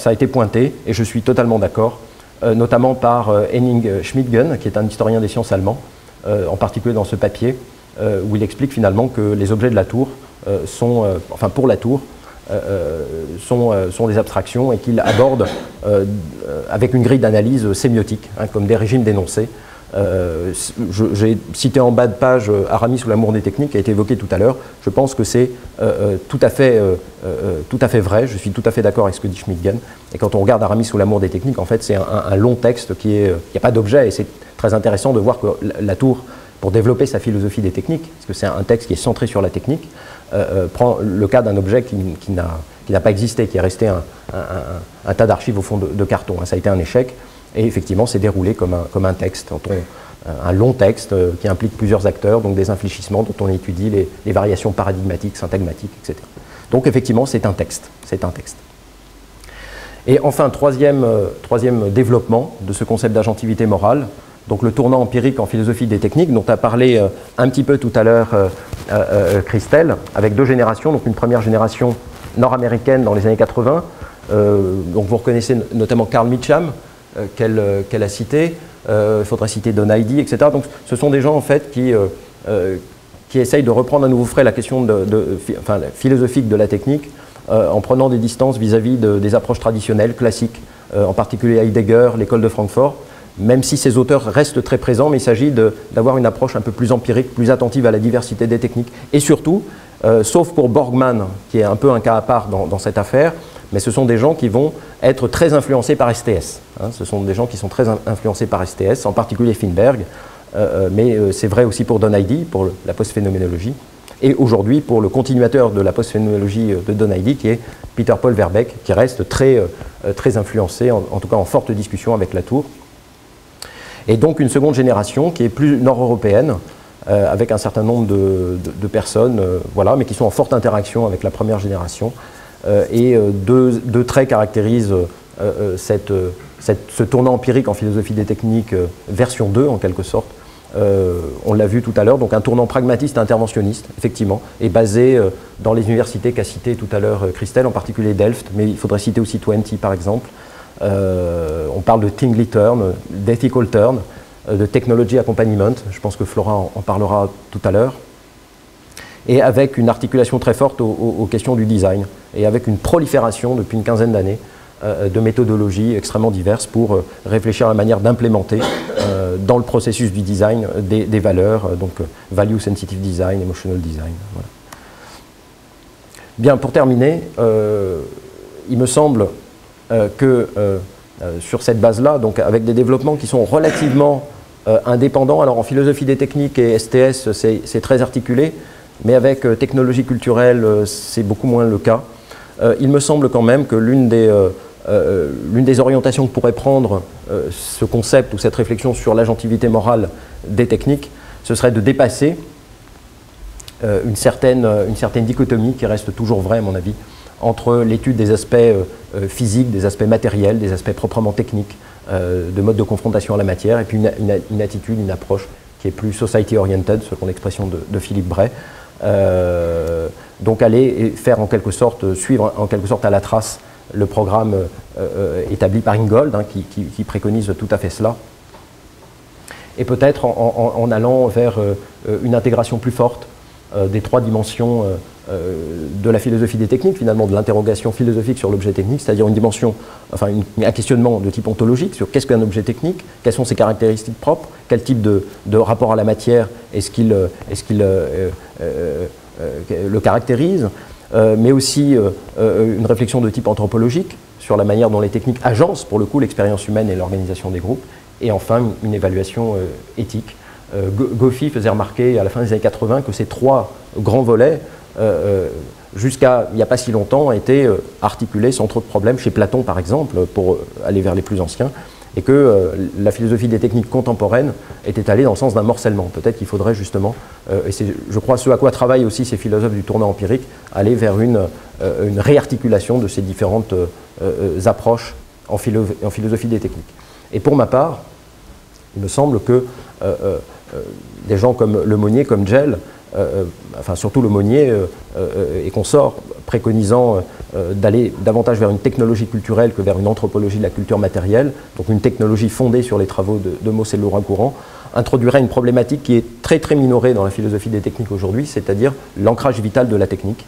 A: a été pointé, et je suis totalement d'accord, notamment par Henning Schmidgen, qui est un historien des sciences allemand, en particulier dans ce papier, où il explique finalement que les objets de Latour enfin pour Latour, sont des abstractions et qu'il aborde avec une grille d'analyse sémiotique, hein, comme des régimes d'énoncés. J'ai cité en bas de page Aramis ou l'amour des techniques, qui a été évoqué tout à l'heure. Je pense que c'est tout à fait vrai, je suis tout à fait d'accord avec ce que dit Schmidgen. Et quand on regarde Aramis ou l'amour des techniques, en fait c'est un long texte il n'y a pas d'objet, et c'est très intéressant de voir que Latour, pour développer sa philosophie des techniques, parce que c'est un texte qui est centré sur la technique, prend le cas d'un objet qui n'a pas existé, qui est resté un tas d'archives au fond de carton. Ça a été un échec. Et effectivement, c'est déroulé comme un texte, un long texte qui implique plusieurs acteurs, donc des infléchissements dont on étudie les variations paradigmatiques, syntagmatiques, etc. Donc effectivement, c'est un texte. Et enfin, troisième développement de ce concept d'agentivité morale, donc le tournant empirique en philosophie des techniques, dont a parlé un petit peu tout à l'heure Christelle, avec deux générations, donc une première génération nord-américaine dans les années 80, donc vous reconnaissez notamment Carl Mitcham, qu'elle a cité, il faudrait citer Don Heidi, etc. Donc ce sont des gens en fait qui essayent de reprendre à nouveau frais la question philosophique de la technique en prenant des distances vis-à-vis des approches traditionnelles, classiques, en particulier Heidegger, l'école de Francfort, même si ces auteurs restent très présents, mais il s'agit d'avoir une approche un peu plus empirique, plus attentive à la diversité des techniques. Et surtout, sauf pour Borgman, qui est un peu un cas à part dans cette affaire, mais ce sont des gens qui vont être très influencés par STS. Hein, ce sont des gens qui sont très influencés par STS, en particulier Finberg, mais c'est vrai aussi pour Don Heidi, pour la post-phénoménologie, et aujourd'hui pour le continuateur de la post-phénoménologie de Don Heidi, qui est Peter Paul Verbeek, qui reste très influencé, en tout cas en forte discussion avec Latour. Et donc une seconde génération qui est plus nord-européenne, avec un certain nombre de personnes, voilà, mais qui sont en forte interaction avec la première génération. Et deux traits caractérisent ce tournant empirique en philosophie des techniques version 2 en quelque sorte. On l'a vu tout à l'heure, donc un tournant pragmatiste et interventionniste, effectivement, et basé dans les universités qu'a cité tout à l'heure Christelle, en particulier Delft, mais il faudrait citer aussi Twente par exemple. On parle de Tingly Turn, d'Ethical Turn, de Technology Accompaniment, je pense que Flora en parlera tout à l'heure, et avec une articulation très forte aux questions du design, et avec une prolifération depuis une quinzaine d'années de méthodologies extrêmement diverses pour réfléchir à la manière d'implémenter dans le processus du design des valeurs, donc Value Sensitive Design, Emotional Design. Voilà. Bien, pour terminer, il me semble que sur cette base-là, donc avec des développements qui sont relativement indépendants, alors en philosophie des techniques et STS, c'est très articulé, mais avec technologie culturelle, c'est beaucoup moins le cas. Il me semble quand même que l'une des orientations que pourrait prendre ce concept ou cette réflexion sur l'agentivité morale des techniques, ce serait de dépasser une certaine dichotomie qui reste toujours vraie à mon avis, entre l'étude des aspects physiques, des aspects matériels, des aspects proprement techniques, de mode de confrontation à la matière, et puis une attitude, une approche qui est plus society-oriented, selon l'expression de Philippe Bray. Donc aller et faire en quelque sorte, suivre en quelque sorte à la trace le programme établi par Ingold, hein, qui préconise tout à fait cela. Et peut-être en allant vers une intégration plus forte des trois dimensions de la philosophie des techniques, finalement de l'interrogation philosophique sur l'objet technique, c'est-à-dire une dimension, enfin un questionnement de type ontologique sur qu'est-ce qu'un objet technique, quelles sont ses caractéristiques propres, quel type de rapport à la matière est-ce qu'il le caractérise, mais aussi une réflexion de type anthropologique sur la manière dont les techniques agencent pour le coup l'expérience humaine et l'organisation des groupes, et enfin une évaluation éthique. Goffey faisait remarquer à la fin des années 80 que ces trois grands volets, jusqu'à il n'y a pas si longtemps, étaient articulés sans trop de problèmes chez Platon par exemple, pour aller vers les plus anciens, et que la philosophie des techniques contemporaines était allée dans le sens d'un morcellement. Peut-être qu'il faudrait justement, et c'est je crois ce à quoi travaillent aussi ces philosophes du tournant empirique, aller vers une réarticulation de ces différentes approches en philosophie des techniques. Et pour ma part, il me semble que des gens comme Lemonnier, comme Gell, enfin surtout Lemonnier et consorts, préconisant d'aller davantage vers une technologie culturelle que vers une anthropologie de la culture matérielle, donc une technologie fondée sur les travaux de Mauss et de Laurent-Courant, introduirait une problématique qui est très très minorée dans la philosophie des techniques aujourd'hui, c'est-à-dire l'ancrage vital de la technique,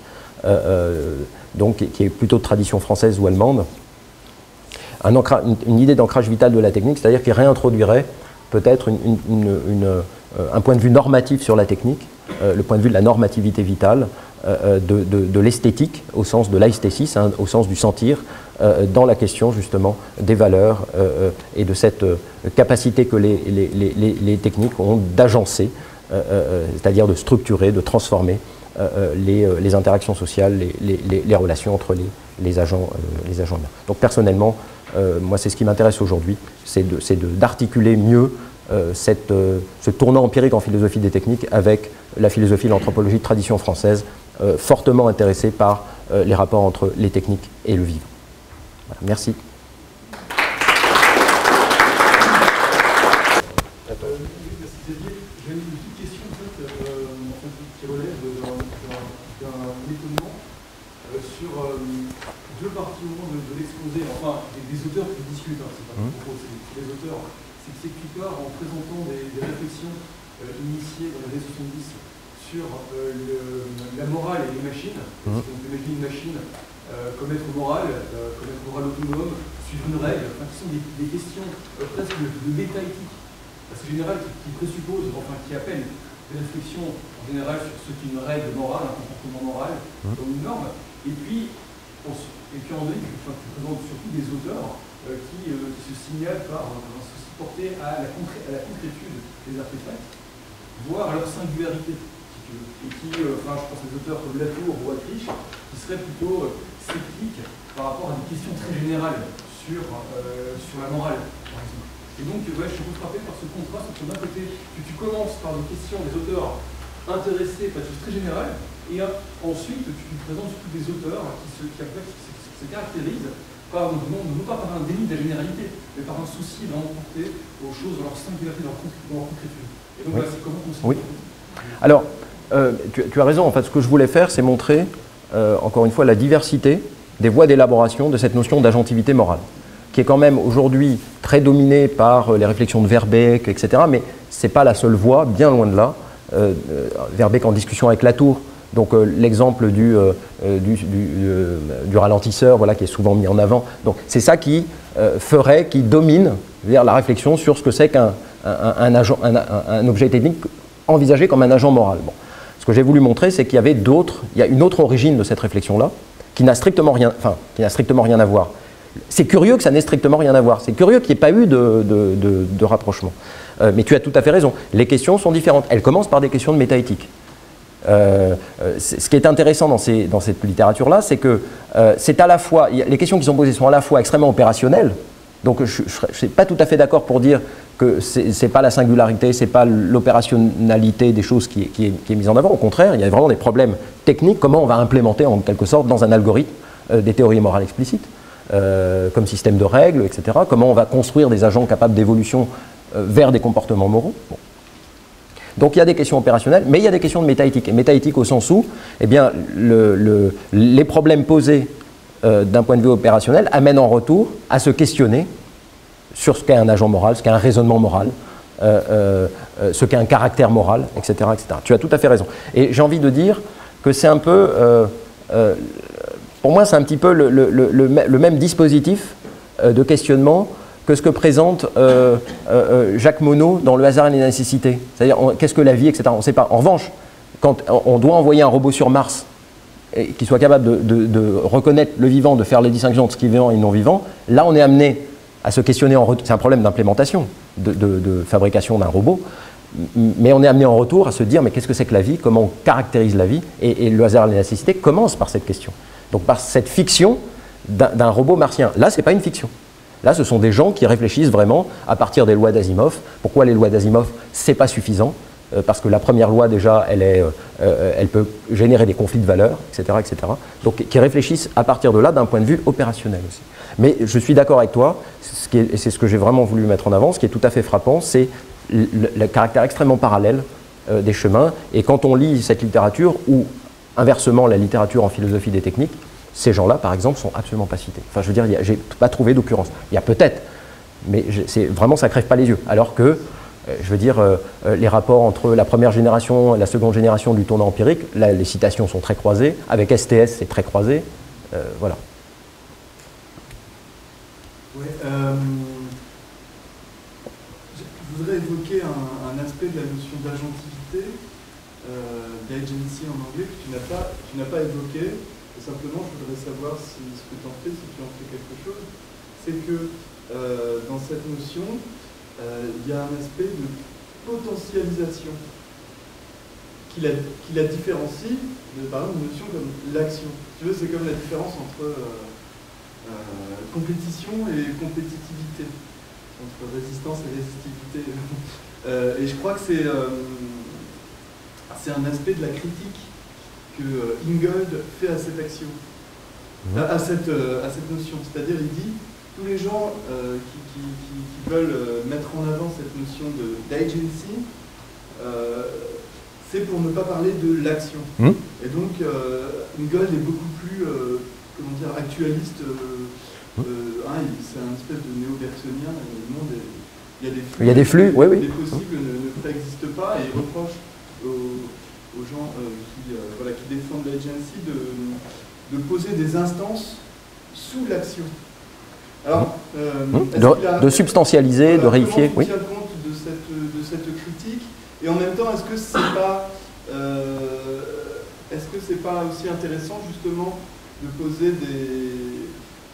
A: donc qui est plutôt de tradition française ou allemande. Une idée d'ancrage vital de la technique, c'est-à-dire qui réintroduirait peut-être un point de vue normatif sur la technique, le point de vue de la normativité vitale, de l'esthétique, au sens de l'aesthésis, hein, au sens du sentir, dans la question justement des valeurs et de cette capacité que les techniques ont d'agencer, c'est-à-dire de structurer, de transformer les interactions sociales, les relations entre les agents humains. Donc personnellement, moi c'est ce qui m'intéresse aujourd'hui, c'est d'articuler mieux ce tournant empirique en philosophie des techniques avec la philosophie de l'anthropologie de tradition française, fortement intéressée par les rapports entre les techniques et le vivant. Voilà, merci.
B: J'ai une petite question qui relève d'un étonnement sur deux parties au moins de l'exposé, enfin des auteurs qui discutent, hein, c'est pas trop, c'est les auteurs, c'est que tu pars en présentant des réflexions initiées dans les années 70 sur la morale et les machines, donc imagine une machine comme être morale autonome, suivre une règle, enfin, qui sont des questions presque de méta-éthique. C'est général qui présuppose, enfin qui appelle des réflexions en général sur ce qu'est une règle morale, un comportement moral, comme une norme, et puis en donné, tu présentes surtout des auteurs qui se signalent par un souci porté à la concrétude des artefacts, voire à leur singularité, si tu veux, et qui, enfin je pense à des auteurs comme Latour ou Attrich, qui seraient plutôt sceptiques par rapport à des questions très générales sur la morale, par exemple. Et donc, ouais, je suis un peu frappé par ce contraste entre d'un côté, tu commences par des questions des auteurs intéressés par des choses très générales, et ensuite tu présentes surtout des auteurs qui se caractérisent par, non pas par un déni de la généralité, mais par un souci vraiment porté aux choses dans leur singularité, dans leur concrétude. Et donc, voilà, c'est comment on
A: Oui. Alors, tu as raison. En fait, ce que je voulais faire, c'est montrer, encore une fois, la diversité des voies d'élaboration de cette notion d'agentivité morale, qui est quand même aujourd'hui très dominée par les réflexions de Verbeek, etc. Mais ce n'est pas la seule voie, bien loin de là. Verbeek en discussion avec Latour, donc l'exemple du ralentisseur, voilà, qui est souvent mis en avant. Donc c'est ça qui qui domine vers la réflexion sur ce que c'est qu'un objet technique envisagé comme un agent moral. Bon. Ce que j'ai voulu montrer, c'est qu'il y avait il y a une autre origine de cette réflexion-là, qui n'a strictement rien à voir. C'est curieux que ça n'ait strictement rien à voir. C'est curieux qu'il n'y ait pas eu de rapprochement. Mais tu as tout à fait raison. Les questions sont différentes. Elles commencent par des questions de métaéthique. Ce qui est intéressant dans cette littérature-là, c'est que c'est à la fois, les questions qui sont posées sont à la fois extrêmement opérationnelles. Donc je ne suis pas tout à fait d'accord pour dire que ce n'est pas la singularité, ce n'est pas l'opérationnalité des choses qui est mise en avant. Au contraire, il y a vraiment des problèmes techniques, comment on va implémenter en quelque sorte dans un algorithme des théories morales explicites, comme système de règles, etc. Comment on va construire des agents capables d'évolution vers des comportements moraux. Bon. Donc il y a des questions opérationnelles, mais il y a des questions de métaéthique. Et métaéthique au sens où eh bien, les problèmes posés d'un point de vue opérationnel amènent en retour à se questionner sur ce qu'est un agent moral, ce qu'est un raisonnement moral, ce qu'est un caractère moral, etc., etc. Tu as tout à fait raison. Et j'ai envie de dire que c'est un peu, pour moi, c'est un petit peu le même dispositif de questionnement que ce que présente Jacques Monod dans Le hasard et les nécessités. C'est-à-dire, qu'est-ce que la vie, etc. On ne sait pas. En revanche, quand on doit envoyer un robot sur Mars et qui soit capable de reconnaître le vivant, de faire les distinctions entre ce qui est vivant et non vivant, là, on est amené à se questionner en retour. C'est un problème d'implémentation, de fabrication d'un robot, mais on est amené en retour à se dire, mais qu'est-ce que c'est que la vie? Comment on caractérise la vie? Et Le hasard et les nécessités commence par cette question. Donc par cette fiction d'un robot martien. Là, ce n'est pas une fiction. Là, ce sont des gens qui réfléchissent vraiment à partir des lois d'Asimov. Pourquoi les lois d'Asimov, ce n'est pas suffisant? Parce que la première loi, déjà, elle peut générer des conflits de valeurs, etc., etc. Donc, qui réfléchissent à partir de là d'un point de vue opérationnel aussi. Mais je suis d'accord avec toi, et c'est ce que j'ai vraiment voulu mettre en avant, ce qui est tout à fait frappant, c'est le caractère extrêmement parallèle des chemins. Et quand on lit cette littérature, ou inversement la littérature en philosophie des techniques, ces gens-là, par exemple, sont absolument pas cités. Enfin, je veux dire, je n'ai pas trouvé d'occurrence. Il y a peut-être, mais vraiment, ça ne crève pas les yeux. Alors que, je veux dire, les rapports entre la première génération et la seconde génération du tournant empirique, là, les citations sont très croisées. Avec STS, c'est très croisé. Voilà.
B: Ouais, je voudrais évoquer un aspect de la notion d'agentivité, d'agency en anglais, que tu n'as pas évoqué. Simplement, je voudrais savoir ce que tu en fais, si tu en fais quelque chose. C'est que dans cette notion, il y a un aspect de potentialisation qui la différencie de, par exemple, une notion comme l'action. Tu veux, c'est comme la différence entre compétition et compétitivité, entre résistance et résistivité. Et je crois que c'est un aspect de la critique que Ingold fait à cette action, à cette notion. C'est-à-dire, il dit, tous les gens qui veulent mettre en avant cette notion d'agency, c'est pour ne pas parler de l'action. Et donc, Ingold est beaucoup plus, comment dire, actualiste. C'est un espèce de néo-bergsonien. Il y a des flux,
A: oui, oui.
B: Les possibles ne préexistent pas, et il reproche aux gens qui défendent l'agency de poser des instances sous l'action. Alors,
C: de substantialiser, de réifier.
B: Comment tu tiens compte de cette critique, et en même temps, est-ce que c'est pas aussi intéressant justement de poser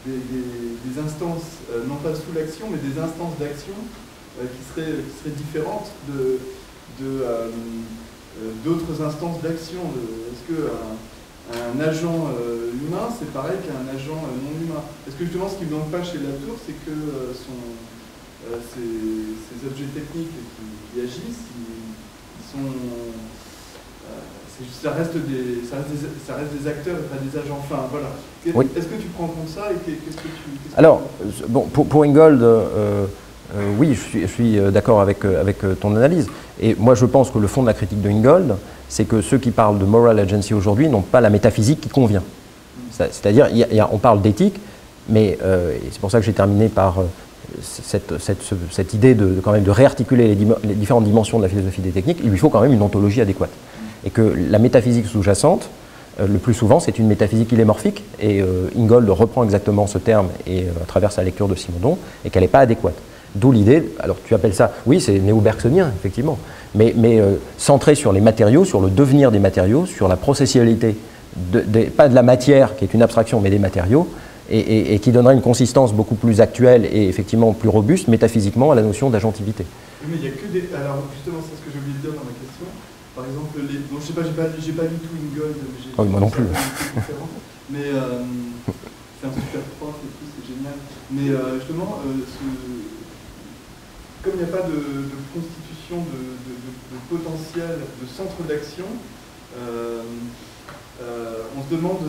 B: des instances, non pas sous l'action, mais des instances d'action qui seraient différentes d'autres instances d'action? Est-ce qu'un agent humain, c'est pareil qu'un agent non humain? Est-ce que justement, ce qui ne manque pas chez Latour, c'est que ces objets techniques qui agissent, ils sont, ça reste des acteurs et pas des agents. Enfin, voilà.
A: Oui.
B: Est-ce que tu prends en compte ça et qu'est-ce que tu...
A: Alors, bon, pour Ingold, oui, je suis d'accord avec ton analyse. Et moi, je pense que le fond de la critique de Ingold, c'est que ceux qui parlent de moral agency aujourd'hui n'ont pas la métaphysique qui convient. C'est-à-dire, on parle d'éthique, mais et c'est pour ça que j'ai terminé par cette idée quand même de réarticuler les différentes dimensions de la philosophie des techniques. Il lui faut quand même une ontologie adéquate. Et que la métaphysique sous-jacente, le plus souvent, c'est une métaphysique illémorphique, et Ingold reprend exactement ce terme et, à travers sa lecture de Simondon, et qu'elle n'est pas adéquate. D'où l'idée, alors tu appelles ça, oui, c'est néo-bergsonien, effectivement, mais centré sur les matériaux, sur le devenir des matériaux, sur la processualité, pas de la matière, qui est une abstraction, mais des matériaux, et qui donnerait une consistance beaucoup plus actuelle et effectivement plus robuste, métaphysiquement, à la notion d'agentivité.
B: Oui, mais il n'y a que des... Alors, justement, c'est ce que j'ai oublié de dire dans ma question. Par exemple, bon, je sais pas, j'ai pas lu tout Ingold, mais
A: oh, moi non plus.
B: Mais c'est un super prof et tout, c'est génial. Mais justement, comme il n'y a pas de constitution de potentiel, de centre d'action, on se demande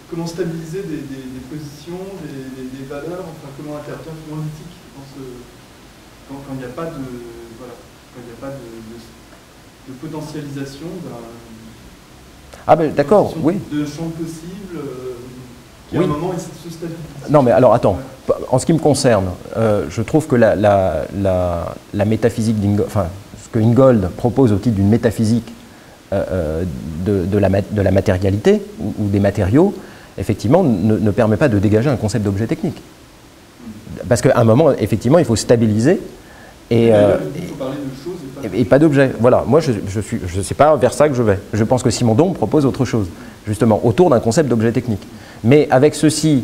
B: comment stabiliser des positions, des valeurs, enfin comment intervenir dans l'éthique quand il n'y a pas de... Voilà. Il n'y a pas de potentialisation
A: d'accord, oui.
B: De champ possible qui à un moment se stabilise.
A: Non mais alors attends, en ce qui me concerne, je trouve que la métaphysique d'Ingold, enfin ce que Ingold propose au titre d'une métaphysique de la matérialité ou des matériaux, effectivement ne permet pas de dégager un concept d'objet technique. Parce qu'à un moment, effectivement, il faut stabiliser. Et pas d'objet. Voilà, moi je ne sais pas vers ça que je vais. Je pense que Simondon propose autre chose, justement, autour d'un concept d'objet technique. Mais avec ceci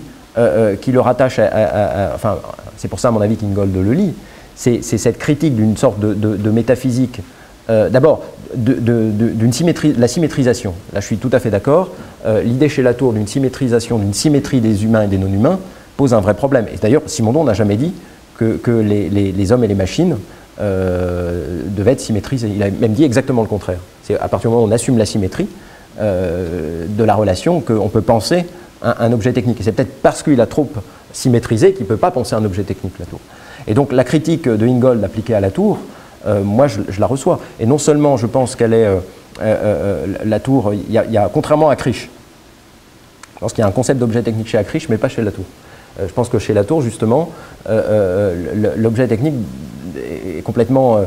A: qui le rattache enfin, c'est pour ça à mon avis qu'Ingold le lit, c'est cette critique d'une sorte de métaphysique, d'abord d'une symétrie, la symétrisation. Là je suis tout à fait d'accord. L'idée chez Latour d'une symétrisation, d'une symétrie des humains et des non-humains pose un vrai problème. Et d'ailleurs, Simondon n'a jamais dit que les hommes et les machines devaient être symétrisés. Il a même dit exactement le contraire. C'est à partir du moment où on assume la symétrie de la relation qu'on peut penser un objet technique. Et c'est peut-être parce qu'il a trop symétrisé qu'il ne peut pas penser un objet technique, Latour. Et donc la critique de Ingold appliquée à Latour, moi je la reçois. Et non seulement je pense qu'elle est... Latour, il y a, contrairement à Krisch, je pense qu'il y a un concept d'objet technique chez Krisch, mais pas chez Latour. Je pense que chez Latour, justement, l'objet technique est complètement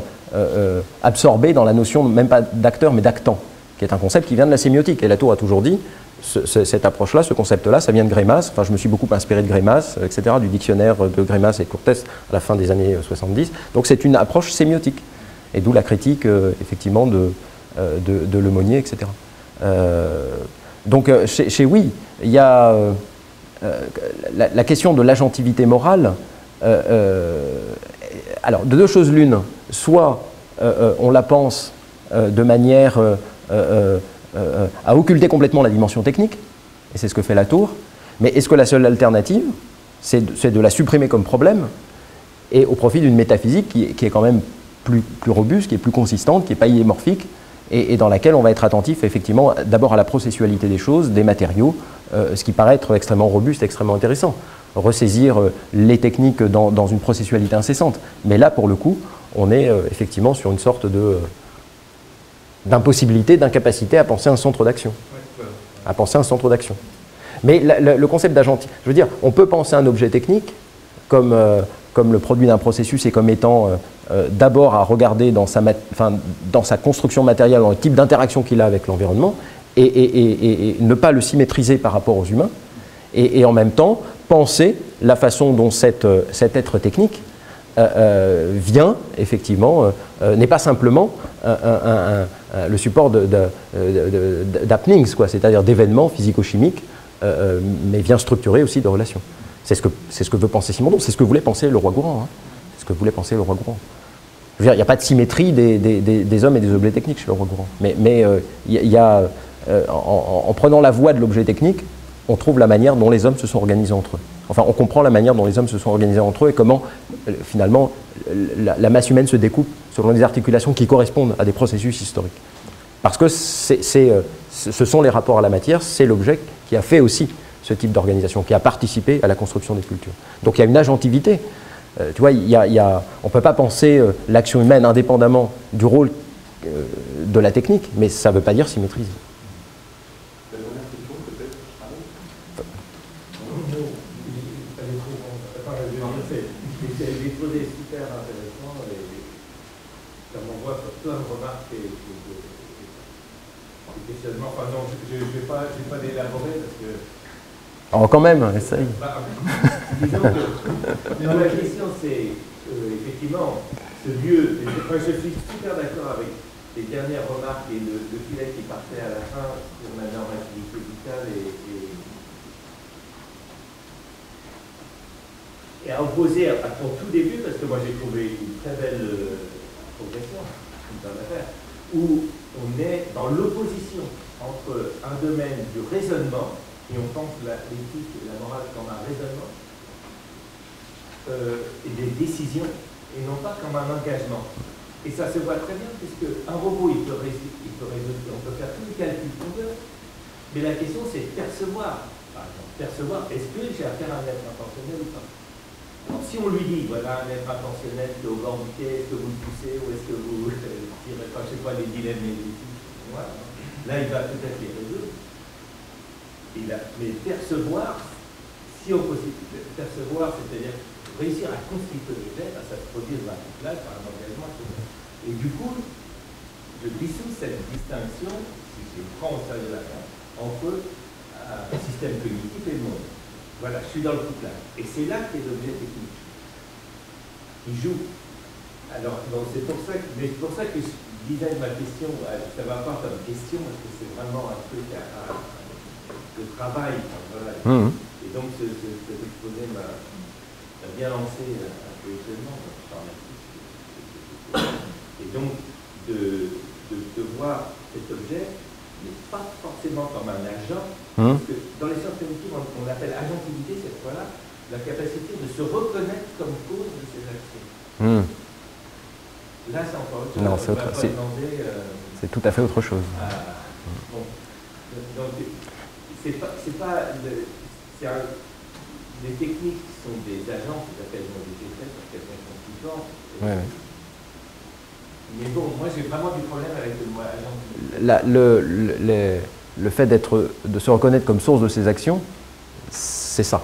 A: absorbé dans la notion, même pas d'acteur, mais d'actant, qui est un concept qui vient de la sémiotique. Et Latour a toujours dit, cette approche-là, ce concept-là, ça vient de Greimas. Enfin, je me suis beaucoup inspiré de Greimas, etc., du dictionnaire de Greimas et de Courtès à la fin des années 70. Donc c'est une approche sémiotique. Et d'où la critique, effectivement, de Lemonnier, etc. Donc chez oui, il y a... la question de l'agentivité morale, alors de deux choses l'une, soit on la pense de manière à occulter complètement la dimension technique, et c'est ce que fait Latour, mais est-ce que la seule alternative, c'est de la supprimer comme problème, et au profit d'une métaphysique qui est quand même plus robuste, qui est plus consistante, qui n'est pas illémorphique, et dans laquelle on va être attentif effectivement d'abord à la processualité des choses, des matériaux, ce qui paraît être extrêmement robuste, extrêmement intéressant. Ressaisir les techniques dans une processualité incessante. Mais là, pour le coup, on est effectivement sur une sorte d'impossibilité, d'incapacité à penser un centre d'action. À penser un centre d'action. Mais le concept d'agentivité, je veux dire, on peut penser un objet technique comme le produit d'un processus et comme étant d'abord à regarder dans sa construction matérielle, dans le type d'interaction qu'il a avec l'environnement, et ne pas le symétriser par rapport aux humains, et en même temps penser la façon dont cet être technique vient, effectivement, n'est pas simplement le support d'happenings, c'est-à-dire d'événements physico-chimiques, mais vient structurer aussi de relations. C'est ce que veut penser Simondon, c'est ce que voulait penser le roi Gourand. Hein. C'est ce que voulait penser le roi Gourand. Je veux dire, il n'y a pas de symétrie des hommes et des objets techniques chez le roi Gourand. Mais il y a, en prenant la voie de l'objet technique, on trouve la manière dont les hommes se sont organisés entre eux. Enfin, on comprend la manière dont les hommes se sont organisés entre eux et comment, finalement, la masse humaine se découpe selon des articulations qui correspondent à des processus historiques. Parce que ce sont les rapports à la matière, c'est l'objet qui a fait aussi ce type d'organisation, qui a participé à la construction des cultures. Donc il y a une agentivité. Tu vois, on ne peut pas penser l'action humaine indépendamment du rôle de la technique, mais ça ne veut pas dire s'y maîtriser.
D: L'exposé est super intéressant et comme on voit plein de remarques et questionnements. Enfin non, je ne vais pas l'élaborer parce que...
A: Oh, quand même, essaye.
D: Disons que la question c'est effectivement ce lieu. Enfin, je suis super d'accord avec les dernières remarques et le filet qui partait à la fin sur la normativité vitale et à opposer à ton tout début, parce que moi j'ai trouvé une très belle progression dans l'affaire, où on est dans l'opposition entre un domaine du raisonnement, et on pense l'éthique et la morale comme un raisonnement, et des décisions, et non pas comme un engagement. Et ça se voit très bien, puisque un robot, il peut résoudre, on peut faire tous les calculs qu'on veut, mais la question c'est de percevoir. Par exemple, percevoir, est-ce que j'ai affaire à un être intentionnel ou pas? Alors, si on lui dit, voilà un être intentionnel qui est au bord du quai, est-ce que vous le poussez ou est-ce que vous tirez pas, je sais pas, les dilemmes éthiques, voilà. Là, il va peut-être les résoudre. Mais percevoir, si on peut percevoir, c'est-à-dire réussir à constituer l'objet, ça se produit dans un couplage par un engagement. Et du coup, je dissous cette distinction, si je prends au sérieux la fin, entre un système cognitif et le monde. Voilà, je suis dans le couplage. Et c'est là qu'est l'objet technique. Il joue. Alors, c'est pour ça que je disais ma question, ça va pas comme question, parce que c'est vraiment un truc de travail. Voilà. Et donc, cet exposé m'a bien lancé intellectuellement. Et donc, de voir cet objet, mais pas forcément comme un agent, parce que dans les sciences cognitives, on appelle agentivité cette fois-là, la capacité de se reconnaître comme cause de ses actions. Là, c'est encore autre chose.
A: Non, c'est tout à fait autre chose.
D: Bon. Donc, les techniques sont des agents qui s'appellent des GTS, parce qu'elles sont constituantes.
A: Ouais.
D: Mais bon, moi j'ai vraiment du problème avec le mot agent.
A: Le fait de se reconnaître comme source de ses actions, c'est ça.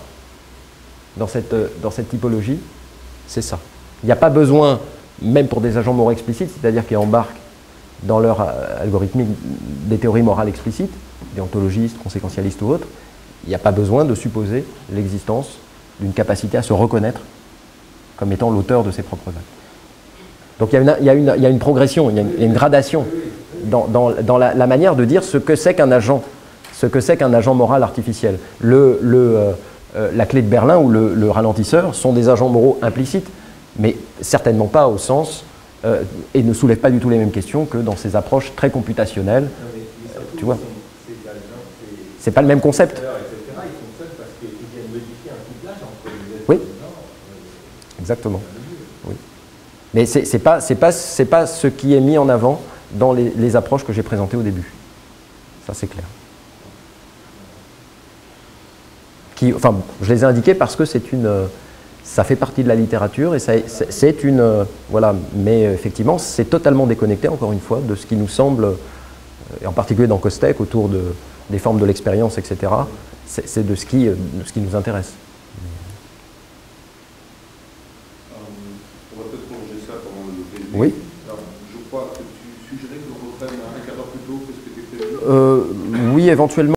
A: Dans cette typologie, c'est ça. Il n'y a pas besoin, même pour des agents moraux explicites, c'est-à-dire qui embarquent dans leur algorithmique des théories morales explicites, déontologistes, conséquentialistes ou autres, il n'y a pas besoin de supposer l'existence d'une capacité à se reconnaître comme étant l'auteur de ses propres actes. Donc il y a une progression, il y a une gradation dans la manière de dire ce que c'est qu'un agent moral artificiel. La clé de Berlin ou le ralentisseur sont des agents moraux implicites, mais certainement pas au sens, et ne soulèvent pas du tout les mêmes questions que dans ces approches très computationnelles. Tu vois, c'est pas le même concept. Oui, exactement. Oui. Mais c'est pas ce qui est mis en avant dans les approches que j'ai présentées au début. Ça, c'est clair. Enfin, je les ai indiquées parce que ça fait partie de la littérature et c'est une... voilà, mais effectivement, c'est totalement déconnecté, encore une fois, de ce qui nous semble, et en particulier dans Kostek, autour des formes de l'expérience, etc. C'est de ce qui nous intéresse.
E: On va peut-être prolonger ça pendant le début.
A: Oui.
E: Alors, je crois que tu suggérais qu'on reprenne un quart d'heure plus tôt que ce que tu étais prévu.
A: Oui, éventuellement.